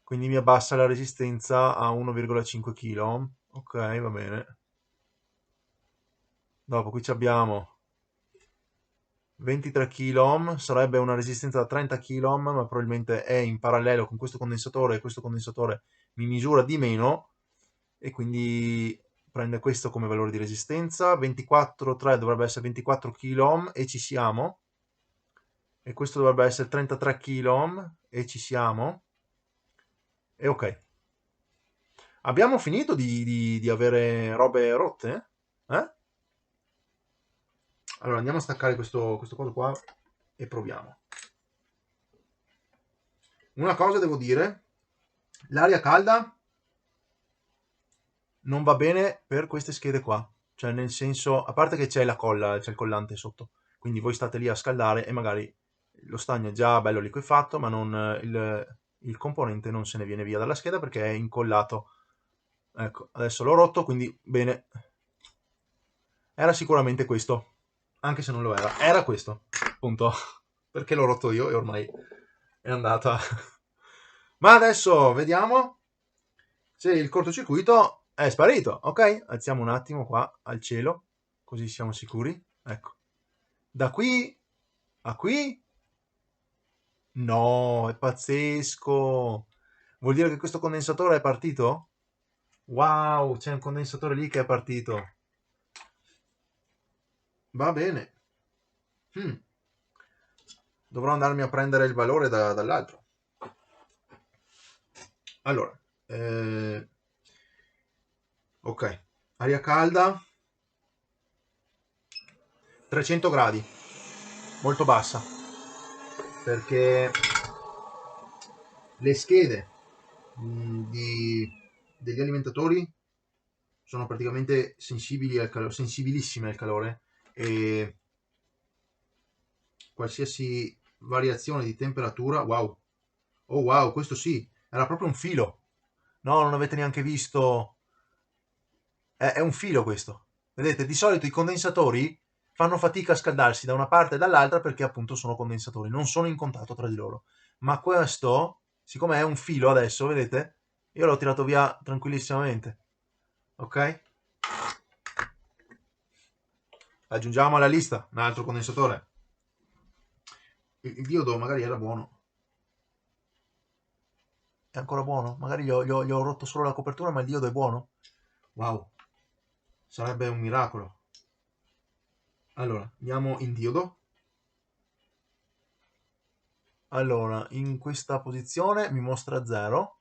Speaker 1: quindi mi abbassa la resistenza a 1,5 kg. Ok, va bene. Dopo qui abbiamo 23 kΩ, sarebbe una resistenza da 30 kΩ, ma probabilmente è in parallelo con questo condensatore e questo condensatore mi misura di meno e quindi prende questo come valore di resistenza. 24,3 dovrebbe essere 24 kΩ e ci siamo. E questo dovrebbe essere 33 kΩ e ci siamo. E ok. Abbiamo finito di avere robe rotte? Eh? Allora andiamo a staccare questo coso qua e proviamo. Una cosa devo dire, l'aria calda non va bene per queste schede qua, cioè nel senso, a parte che c'è la colla, c'è il collante sotto, quindi voi state lì a scaldare e magari lo stagno è già bello liquefatto, ma non, il componente non se ne viene via dalla scheda perché è incollato. Ecco, adesso l'ho rotto, quindi bene. Era sicuramente questo, anche se non lo era. Era questo, punto. Perché l'ho rotto io e ormai è andata. Ma adesso vediamo se il cortocircuito È sparito, ok? Alziamo un attimo qua al cielo, così siamo sicuri. Ecco. Da qui a qui? No, è pazzesco. Vuol dire che questo condensatore è partito? Wow, c'è un condensatore lì che è partito. Va bene. Hmm. Dovrò andarmi a prendere il valore dall'altro. Allora, ok, aria calda, 300 gradi, molto bassa, perché le schede degli alimentatori sono praticamente sensibili al calore, sensibilissime al calore, e qualsiasi variazione di temperatura, wow, oh wow, questo sì, era proprio un filo. No, non avete neanche visto, è un filo questo. Vedete, di solito i condensatori fanno fatica a scaldarsi da una parte e dall'altra perché appunto sono condensatori, non sono in contatto tra di loro. Ma questo, siccome è un filo adesso, vedete, io l'ho tirato via tranquillissimamente. Ok? Aggiungiamo alla lista un altro condensatore. Il diodo magari era buono. È ancora buono? Magari gli ho rotto solo la copertura, ma il diodo è buono? Wow, sarebbe un miracolo. Allora, andiamo in diodo. Allora, in questa posizione mi mostra 0.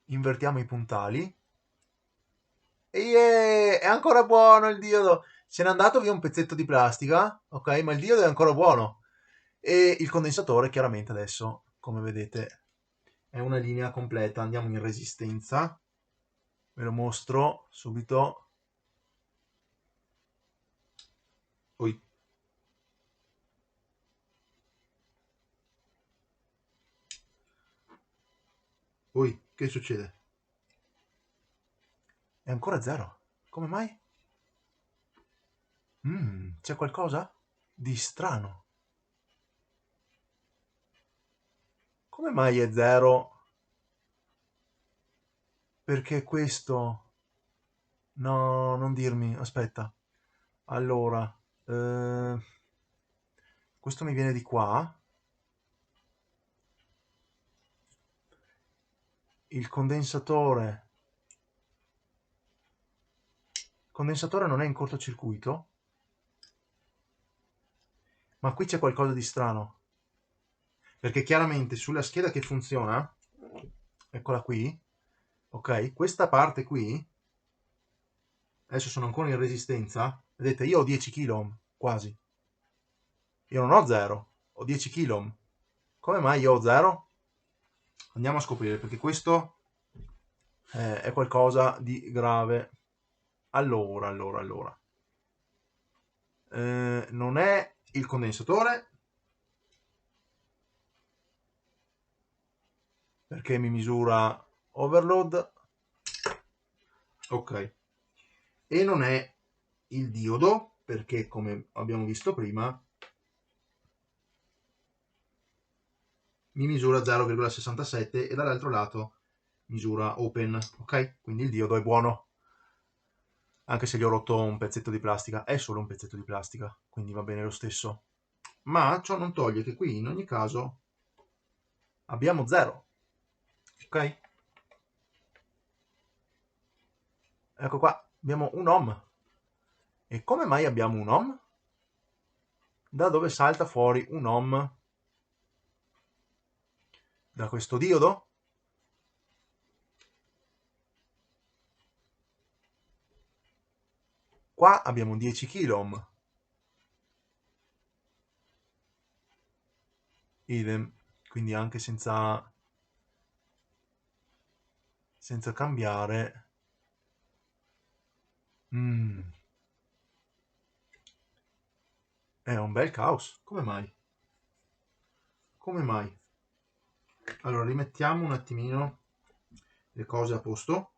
Speaker 1: Invertiamo i puntali. E è ancora buono il diodo. Se n'è andato via un pezzetto di plastica, ok? Ma il diodo è ancora buono. E il condensatore, chiaramente, adesso, come vedete, è una linea completa. Andiamo in resistenza. Ve lo mostro subito. Ui. Ui, che succede? È ancora 0. Come mai? C'è qualcosa di strano. Come mai è 0? Perché questo... No, non dirmi, aspetta. Allora, eh, questo mi viene di qua. Il condensatore. Il condensatore non è in cortocircuito, ma qui c'è qualcosa di strano. Perché chiaramente sulla scheda che funziona, eccola qui, ok? Questa parte qui, adesso sono ancora in resistenza, vedete, io ho 10 kΩ, quasi. Io non ho 0, ho 10 kΩ. Come mai io ho 0? Andiamo a scoprire, perché questo è qualcosa di grave. Allora. Non è il condensatore, perché mi misura overload. Ok. E non è il diodo, perché come abbiamo visto prima, mi misura 0,67 e dall'altro lato misura open. Ok? Quindi il diodo è buono. Anche se gli ho rotto un pezzetto di plastica, è solo un pezzetto di plastica, quindi va bene lo stesso. Ma ciò non toglie che qui in ogni caso abbiamo 0. Ok? Ecco qua, abbiamo un ohm. E come mai abbiamo un ohm? Da dove salta fuori un ohm? Da questo diodo? Qua abbiamo 10 kΩ. Idem, quindi anche senza cambiare. Mm, è un bel caos. Come mai? Come mai? Allora, rimettiamo un attimino le cose a posto.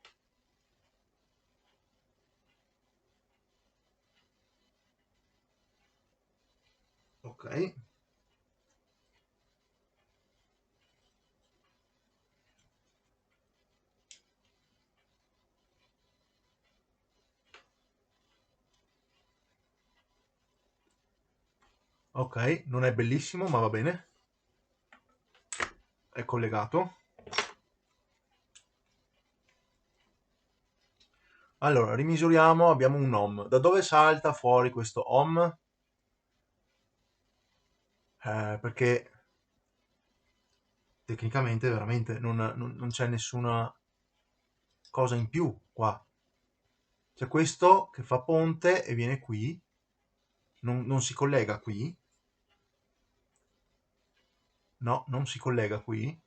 Speaker 1: Ok. Ok, non è bellissimo, ma va bene. È collegato. Allora, rimisuriamo, abbiamo un ohm. Da dove salta fuori questo ohm? Perché tecnicamente veramente non c'è nessuna cosa in più qua. C'è questo che fa ponte e viene qui, non si collega qui. No, non si collega qui.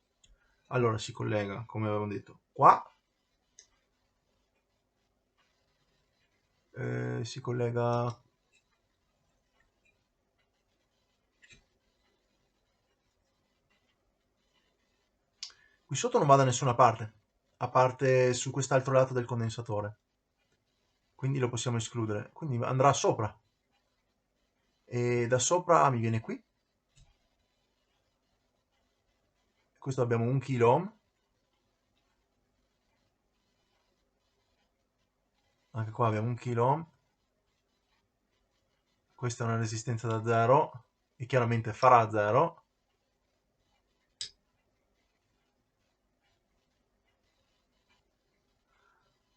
Speaker 1: Allora si collega, come avevamo detto, qua. Si collega... Qui sotto non va da nessuna parte, a parte su quest'altro lato del condensatore. Quindi lo possiamo escludere. Quindi andrà sopra. E da sopra mi viene qui. Questo abbiamo 1 kilo ohm. Anche qua abbiamo 1 kilo ohm. Questa è una resistenza da 0 e chiaramente farà 0.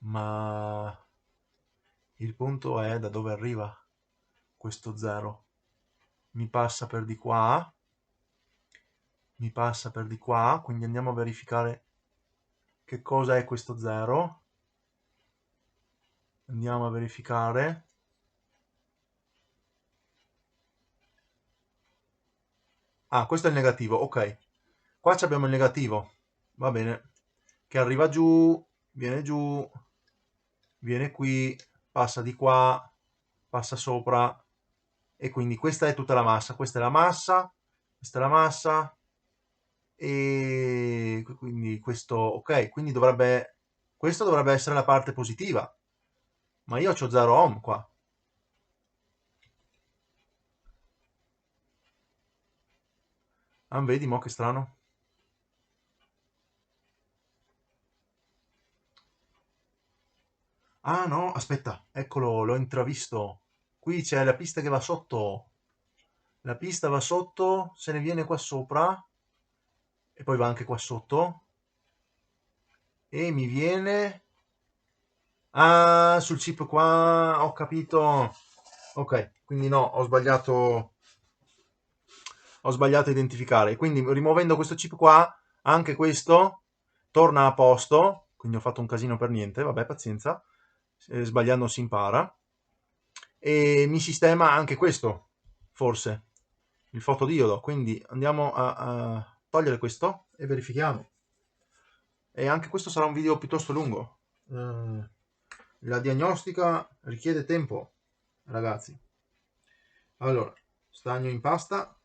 Speaker 1: Ma il punto è da dove arriva questo 0. Mi passa per di qua, mi passa per di qua, quindi andiamo a verificare che cosa è questo 0. Andiamo a verificare. Ah, questo è il negativo, ok. Qua abbiamo il negativo, va bene, che arriva giù, viene qui, passa di qua, passa sopra, e quindi questa è tutta la massa, questa è la massa, questa è la massa, e quindi questo, ok, quindi questo dovrebbe essere la parte positiva, ma io ho 0 ohm qua. Ah, vedi, mo che strano. Ah no, aspetta, eccolo, l'ho intravisto. Qui c'è la pista che va sotto. La pista va sotto, se ne viene qua sopra e poi va anche qua sotto e mi viene... Ah, sul chip qua, ho capito. Ok, quindi no, ho sbagliato a identificare. Quindi rimuovendo questo chip qua, anche questo torna a posto. Quindi ho fatto un casino per niente, vabbè, pazienza. Sbagliando si impara. E mi sistema anche questo, forse, il fotodiodo. Quindi andiamo a togliere questo e verifichiamo. E anche questo sarà un video piuttosto lungo. La diagnostica richiede tempo, ragazzi. Allora, stagno in pasta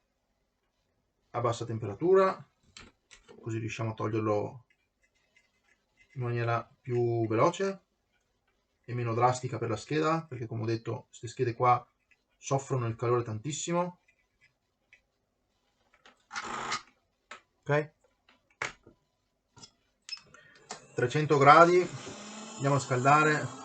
Speaker 1: a bassa temperatura, così riusciamo a toglierlo in maniera più veloce e meno drastica per la scheda, perché come ho detto, queste schede qua soffrono il calore tantissimo. Ok? 300 gradi, andiamo a scaldare.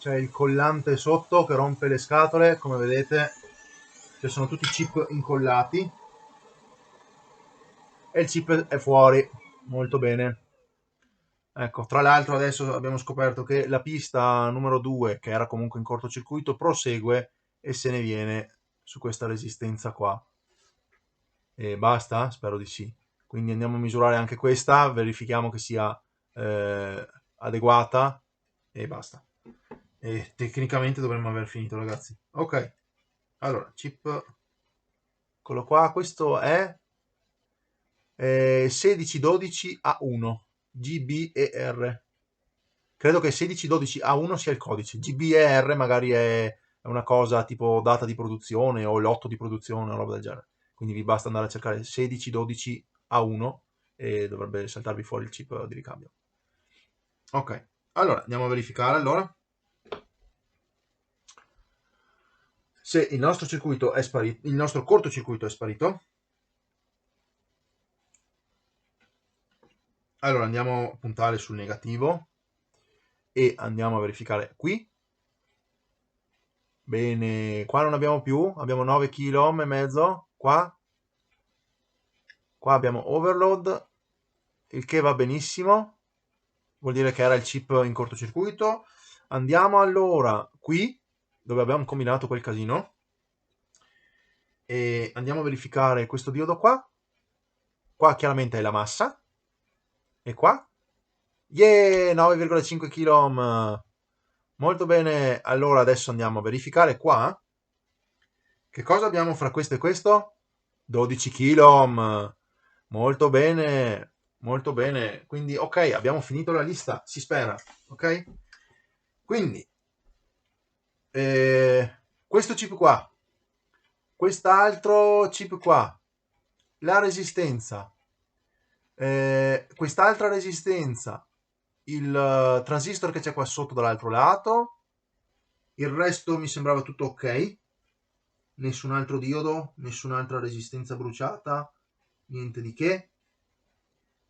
Speaker 1: C'è il collante sotto che rompe le scatole, come vedete, ci sono tutti i chip incollati e il chip è fuori, molto bene. Ecco, tra l'altro adesso abbiamo scoperto che la pista numero 2, che era comunque in cortocircuito, prosegue e se ne viene su questa resistenza qua. E basta? Spero di sì. Quindi andiamo a misurare anche questa, verifichiamo che sia adeguata e basta. E tecnicamente dovremmo aver finito, ragazzi. Ok, allora, chip, eccolo qua, questo è 1612A1. GBER. Credo che 1612A1 sia il codice. GBER magari è una cosa tipo data di produzione o lotto di produzione o roba del genere. Quindi vi basta andare a cercare 1612A1 e dovrebbe saltarvi fuori il chip di ricambio. Ok, allora andiamo a verificare allora se il nostro circuito è sparito, il nostro cortocircuito è sparito. Allora andiamo a puntare sul negativo e andiamo a verificare qui. Bene, qua non abbiamo più, abbiamo 9 kg e mezzo, qua abbiamo overload, il che va benissimo, vuol dire che era il chip in cortocircuito. Andiamo allora qui, dove abbiamo combinato quel casino, e andiamo a verificare questo diodo qua. Qua chiaramente è la massa, e qua, yeah, 9,5 kg. Molto bene, allora adesso andiamo a verificare qua. Che cosa abbiamo fra questo e questo? 12 kg. Molto bene, molto bene. Quindi, ok, abbiamo finito la lista, si spera, ok? Quindi, questo chip qua, quest'altro chip qua, la resistenza, quest'altra resistenza, il transistor che c'è qua sotto dall'altro lato, il resto mi sembrava tutto ok, nessun altro diodo, nessun'altra resistenza bruciata, niente di che.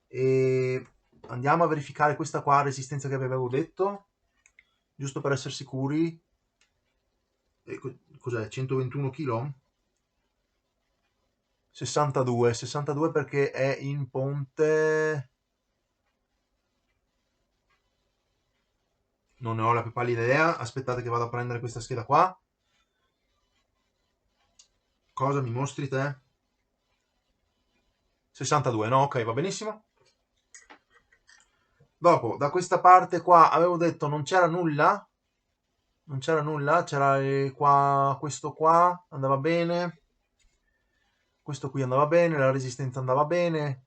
Speaker 1: E andiamo a verificare questa qua resistenza che vi avevo detto, giusto per essere sicuri. Cos'è? 121 kg? 62 perché è in ponte. Non ne ho la più pallida idea. Aspettate che vado a prendere questa scheda qua. Cosa mi mostri te? 62, no? Ok, va benissimo. Dopo, da questa parte qua avevo detto non c'era nulla. Non c'era nulla, c'era qua, questo qua andava bene. Questo qui andava bene, la resistenza andava bene.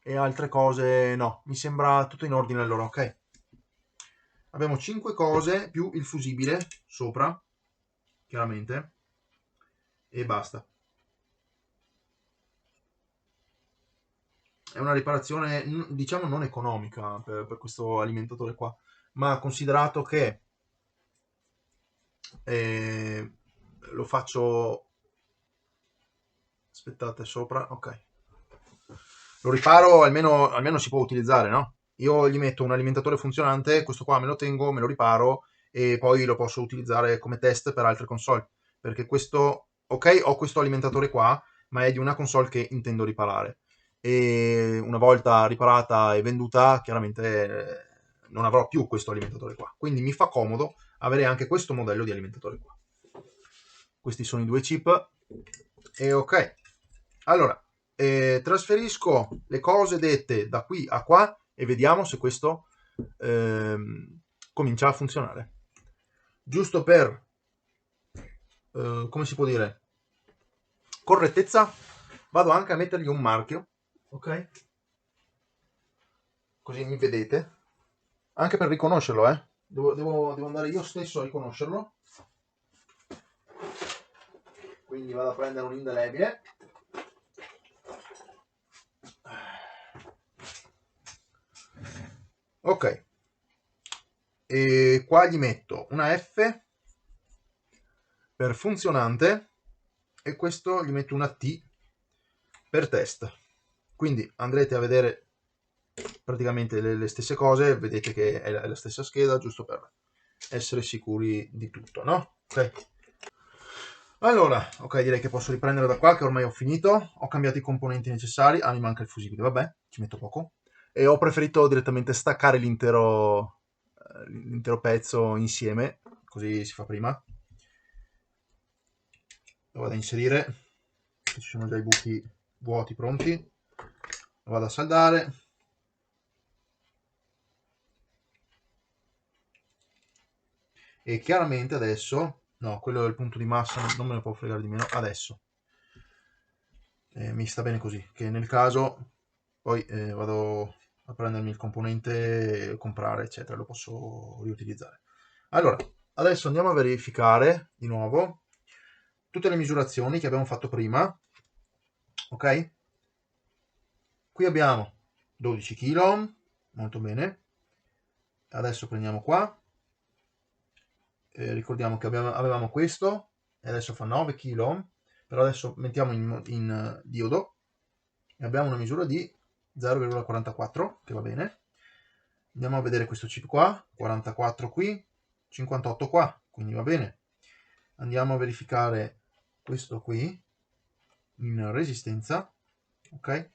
Speaker 1: E altre cose no, mi sembra tutto in ordine allora, ok? Abbiamo 5 cose più il fusibile sopra, chiaramente, e basta. È una riparazione, diciamo, non economica per questo alimentatore qua, ma considerato che lo faccio. Aspettate, sopra, ok. Lo riparo, almeno si può utilizzare, no? Io gli metto un alimentatore funzionante, questo qua me lo tengo, me lo riparo e poi lo posso utilizzare come test per altre console. Perché questo, ok, ho questo alimentatore qua, ma è di una console che intendo riparare. E una volta riparata e venduta, chiaramente non avrò più questo alimentatore qua. Quindi mi fa comodo avere anche questo modello di alimentatore qua. Questi sono i due chip. E ok. Allora, trasferisco le cose dette da qui a qua e vediamo se questo comincia a funzionare. Giusto per, come si può dire, correttezza, vado anche a mettergli un marchio, ok? Così mi vedete. Anche per riconoscerlo, eh? Devo andare io stesso a riconoscerlo. Quindi vado a prendere un indelebile. Ok. E qua gli metto una F per funzionante e questo gli metto una T per test. Quindi andrete a vedere praticamente le stesse cose, vedete che è la stessa scheda, giusto per essere sicuri di tutto, no? Ok. Allora, ok, direi che posso riprendere da qua, che ormai ho finito. Ho cambiato i componenti necessari. Ah, mi manca il fusibile, vabbè, ci metto poco. E ho preferito direttamente staccare l'intero pezzo insieme, così si fa prima. Lo vado a inserire, ci sono già i buchi vuoti pronti. Lo vado a saldare. E chiaramente adesso, no, quello è il punto di massa, non me ne può fregare di meno, adesso mi sta bene così, che nel caso poi vado a prendermi il componente, comprare, eccetera, lo posso riutilizzare. Allora, adesso andiamo a verificare di nuovo tutte le misurazioni che abbiamo fatto prima, ok? Qui abbiamo 12 kg, molto bene. Adesso prendiamo qua, ricordiamo che avevamo questo, e adesso fa 9 kg, però adesso mettiamo in diodo, e abbiamo una misura di 0,44, che va bene. Andiamo a vedere questo chip qua, 44 qui, 58 qua, quindi va bene. Andiamo a verificare questo qui, in resistenza, ok?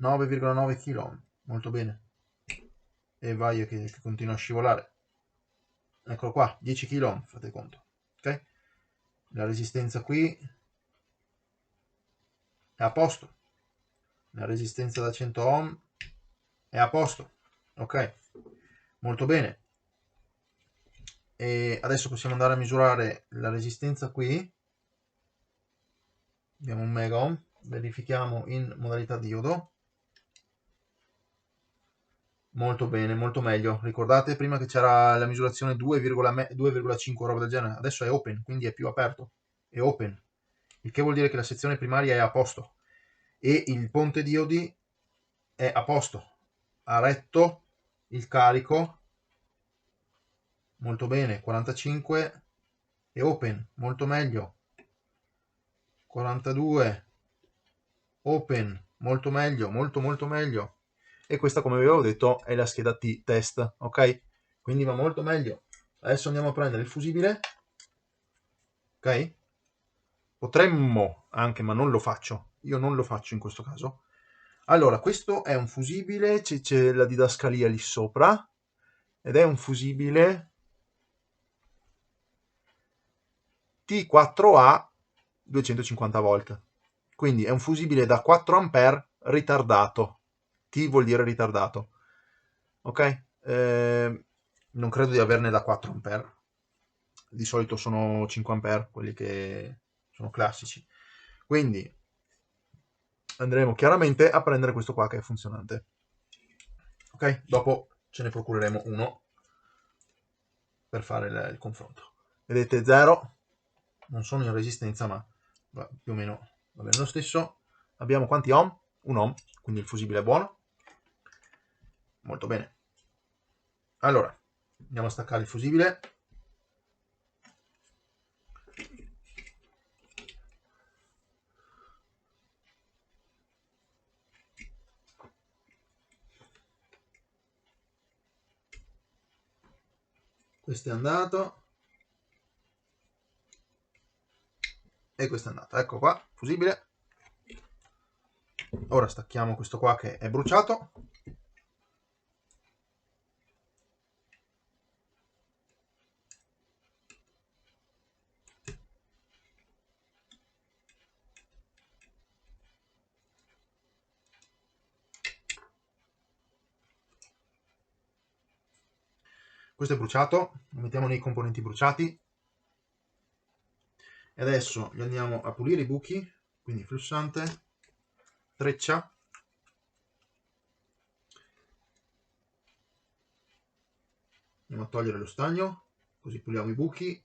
Speaker 1: 9,9 kg, molto bene. E vai che continua a scivolare. Eccolo qua, 10 kg, fate conto, ok? La resistenza qui è a posto. La resistenza da 100 ohm è a posto, ok? Molto bene. E adesso possiamo andare a misurare la resistenza qui. Abbiamo un mega ohm, verifichiamo in modalità diodo. Molto bene, molto meglio. Ricordate prima che c'era la misurazione 2,5 roba del genere, adesso è open, quindi è più aperto, è open, il che vuol dire che la sezione primaria è a posto e il ponte diodi è a posto, ha retto il carico, molto bene, 45 è open, molto meglio, 42 open, molto meglio, molto meglio. E questa, come vi avevo detto, è la scheda T test, ok? Quindi va molto meglio. Adesso andiamo a prendere il fusibile, ok? Potremmo anche, ma non lo faccio, io non lo faccio in questo caso. Allora, questo è un fusibile, c'è la didascalia lì sopra, ed è un fusibile T4A 250 volt. Quindi è un fusibile da 4 A ritardato. T vuol dire ritardato. Ok? Non credo di averne da 4 A. Di solito sono 5 A, quelli che sono classici. Quindi andremo chiaramente a prendere questo qua che è funzionante. Ok? Dopo ce ne procureremo uno per fare il confronto. Vedete 0, non sono in resistenza, ma più o meno va bene lo stesso. Abbiamo quanti ohm? Un ohm, quindi il fusibile è buono. Molto bene. Allora, andiamo a staccare il fusibile. Questo è andato. E questo è andato. Ecco qua, fusibile. Ora stacchiamo questo qua che è bruciato. Questo è bruciato, lo mettiamo nei componenti bruciati. E adesso gli andiamo a pulire i buchi, quindi flussante, treccia. Andiamo a togliere lo stagno, così puliamo i buchi.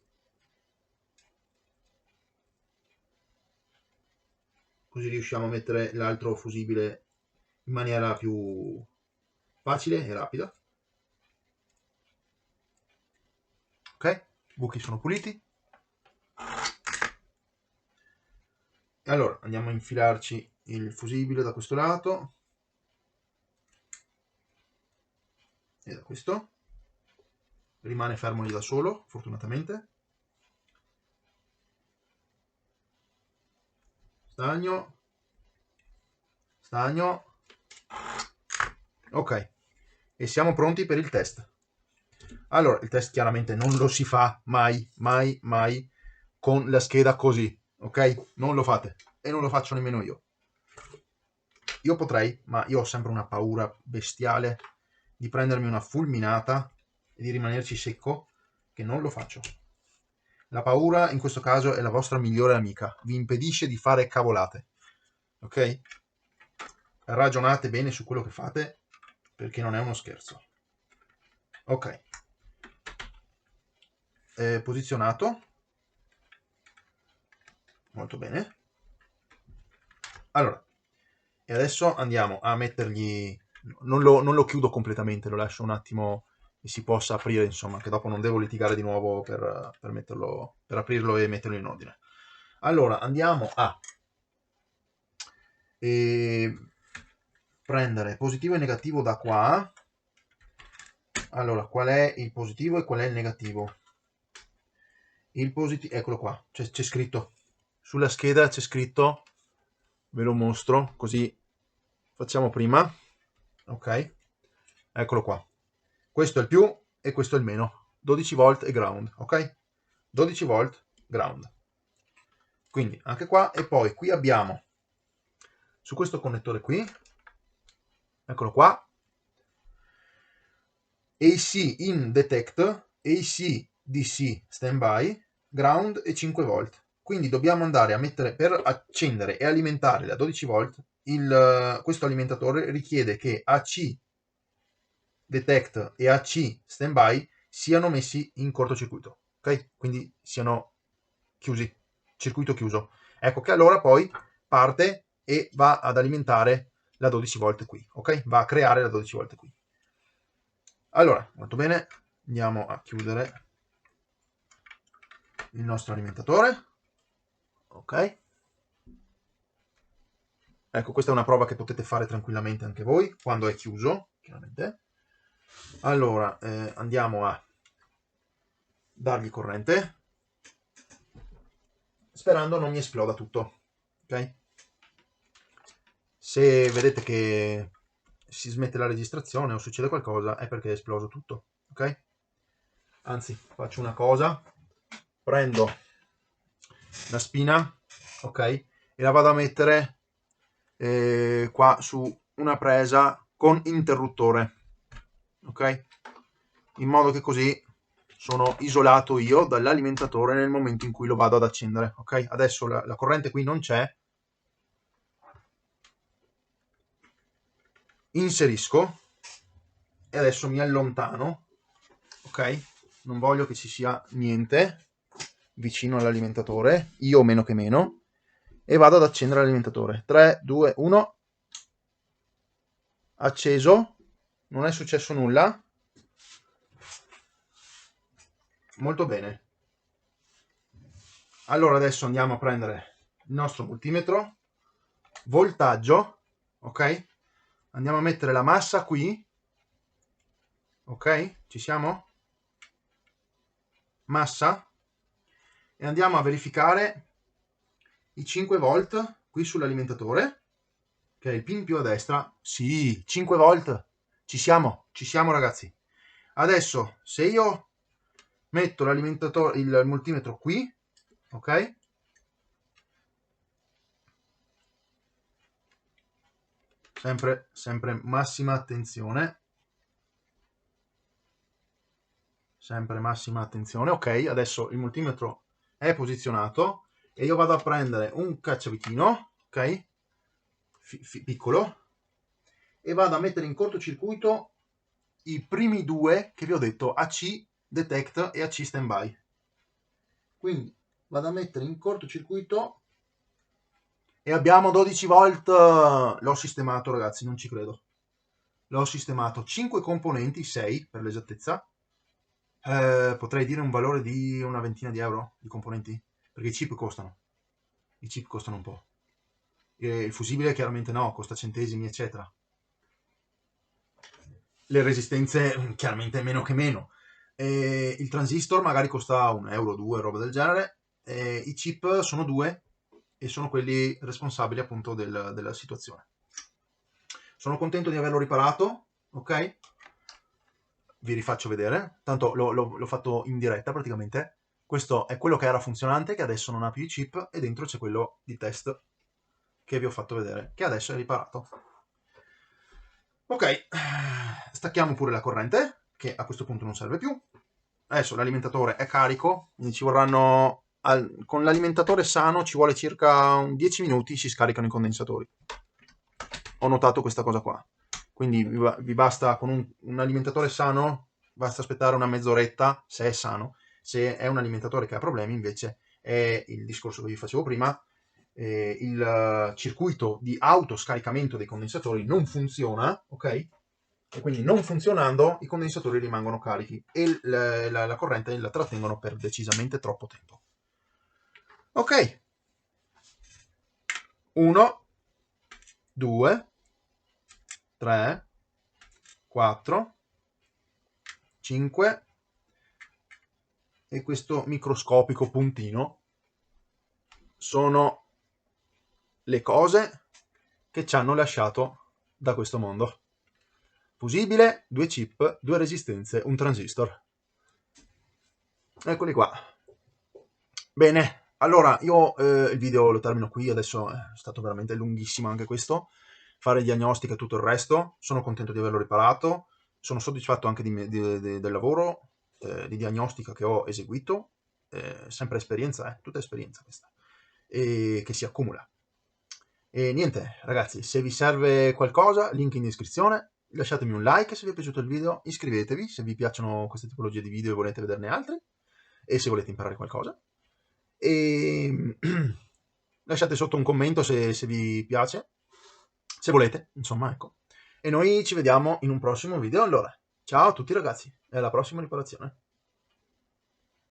Speaker 1: Così riusciamo a mettere l'altro fusibile in maniera più facile e rapida. Ok, i buchi sono puliti. E allora andiamo a infilarci il fusibile da questo lato e da questo. Rimane fermo lì da solo, fortunatamente. Stagno. Stagno. Ok, e siamo pronti per il test. Allora, il test chiaramente non lo si fa mai, mai, mai con la scheda così, ok? Non lo fate e non lo faccio nemmeno io. Io potrei, ma io ho sempre una paura bestiale di prendermi una fulminata e di rimanerci secco, che non lo faccio. La paura in questo caso è la vostra migliore amica, vi impedisce di fare cavolate. ok? Ragionate bene su quello che fate, perché non è uno scherzo. Ok, posizionato, molto bene. Allora, e adesso andiamo a mettergli, non lo chiudo completamente, lo lascio un attimo e si possa aprire, insomma, che dopo non devo litigare di nuovo per metterlo, per aprirlo e metterlo in ordine. Allora, andiamo a prendere positivo e negativo da qua. Allora, qual è il positivo e qual è il negativo? Il positivo, eccolo qua, c'è scritto. Sulla scheda c'è scritto, ve lo mostro, così facciamo prima. Ok, eccolo qua. Questo è il più e questo è il meno. 12 volt e ground, ok? 12 volt, ground. Quindi anche qua, e poi qui abbiamo, su questo connettore qui, eccolo qua, AC in detect, AC DC standby, ground e 5 volt. Quindi dobbiamo andare a mettere, per accendere e alimentare da 12 volt, questo alimentatore richiede che AC detect e AC standby siano messi in cortocircuito, ok? Quindi siano chiusi, circuito chiuso. Ecco che allora poi parte e va ad alimentare la 12 volt qui, ok? Va a creare la 12 volt qui. Allora, molto bene, andiamo a chiudere il nostro alimentatore, ok? Ecco, questa è una prova che potete fare tranquillamente anche voi, quando è chiuso, chiaramente. Allora, andiamo a dargli corrente, sperando non mi esploda tutto, ok? Se vedete che si smette la registrazione o succede qualcosa è perché è esploso tutto, ok? Anzi, faccio una cosa, prendo la spina, ok? E la vado a mettere qua su una presa con interruttore, ok? In modo che così sono isolato io dall'alimentatore nel momento in cui lo vado ad accendere, ok? Adesso la corrente qui non c'è, inserisco e adesso mi allontano, ok? Non voglio che ci sia niente vicino all'alimentatore, io meno che meno, e vado ad accendere l'alimentatore. 3, 2, 1, acceso, non è successo nulla, molto bene. Allora adesso andiamo a prendere il nostro multimetro, voltaggio, ok? Andiamo a mettere la massa qui, ok? Ci siamo? Massa, e andiamo a verificare i 5 volt qui sull'alimentatore, che è il pin più a destra. Sì, 5 volt, ci siamo ragazzi. Adesso se io metto l'alimentatore, il multimetro qui, ok? Sempre massima attenzione, sempre massima attenzione, ok? Adesso il multimetro è posizionato e io vado a prendere un cacciavitino, ok? Piccolo, e vado a mettere in cortocircuito i primi due che vi ho detto, AC detect e AC standby. Quindi vado a mettere in cortocircuito e abbiamo 12 volt. L'ho sistemato ragazzi, non ci credo. L'ho sistemato, 5 componenti, 6 per l'esattezza. Potrei dire un valore di una ventina di euro di componenti, perché i chip costano un po'. E il fusibile chiaramente no, costa centesimi eccetera. Le resistenze chiaramente meno che meno. Il transistor magari costa un euro, 2, roba del genere. I chip sono 2 e sono quelli responsabili appunto della situazione. Sono contento di averlo riparato, ok? Vi rifaccio vedere, tanto l'ho fatto in diretta praticamente. Questo è quello che era funzionante, che adesso non ha più i chip, e dentro c'è quello di test che vi ho fatto vedere, che adesso è riparato. Ok, stacchiamo pure la corrente, che a questo punto non serve più. Adesso l'alimentatore è carico, quindi ci vorranno con l'alimentatore sano ci vuole circa 10 minuti, si scaricano i condensatori. Ho notato questa cosa qua. Quindi vi basta con un alimentatore sano, basta aspettare una mezz'oretta se è sano. Se è un alimentatore che ha problemi, invece, è il discorso che vi facevo prima, il circuito di autoscaricamento dei condensatori non funziona, ok? E quindi non funzionando i condensatori rimangono carichi e la corrente la trattengono per decisamente troppo tempo. Ok, 1, 2, 3, 4, 5 e questo microscopico puntino sono le cose che ci hanno lasciato da questo mondo. Fusibile, 2 chip, 2 resistenze, un transistor. Eccoli qua. Bene, allora io il video lo termino qui, adesso è stato veramente lunghissimo anche questo, fare diagnostica e tutto il resto, sono contento di averlo riparato, sono soddisfatto anche del lavoro di diagnostica che ho eseguito, sempre esperienza, tutta esperienza questa, e che si accumula. E niente, ragazzi, se vi serve qualcosa, link in descrizione, lasciatemi un like se vi è piaciuto il video, iscrivetevi se vi piacciono queste tipologie di video e volete vederne altri, e se volete imparare qualcosa. E lasciate sotto un commento se vi piace, se volete, insomma, ecco. E noi ci vediamo in un prossimo video. Allora, ciao a tutti ragazzi, e alla prossima riparazione.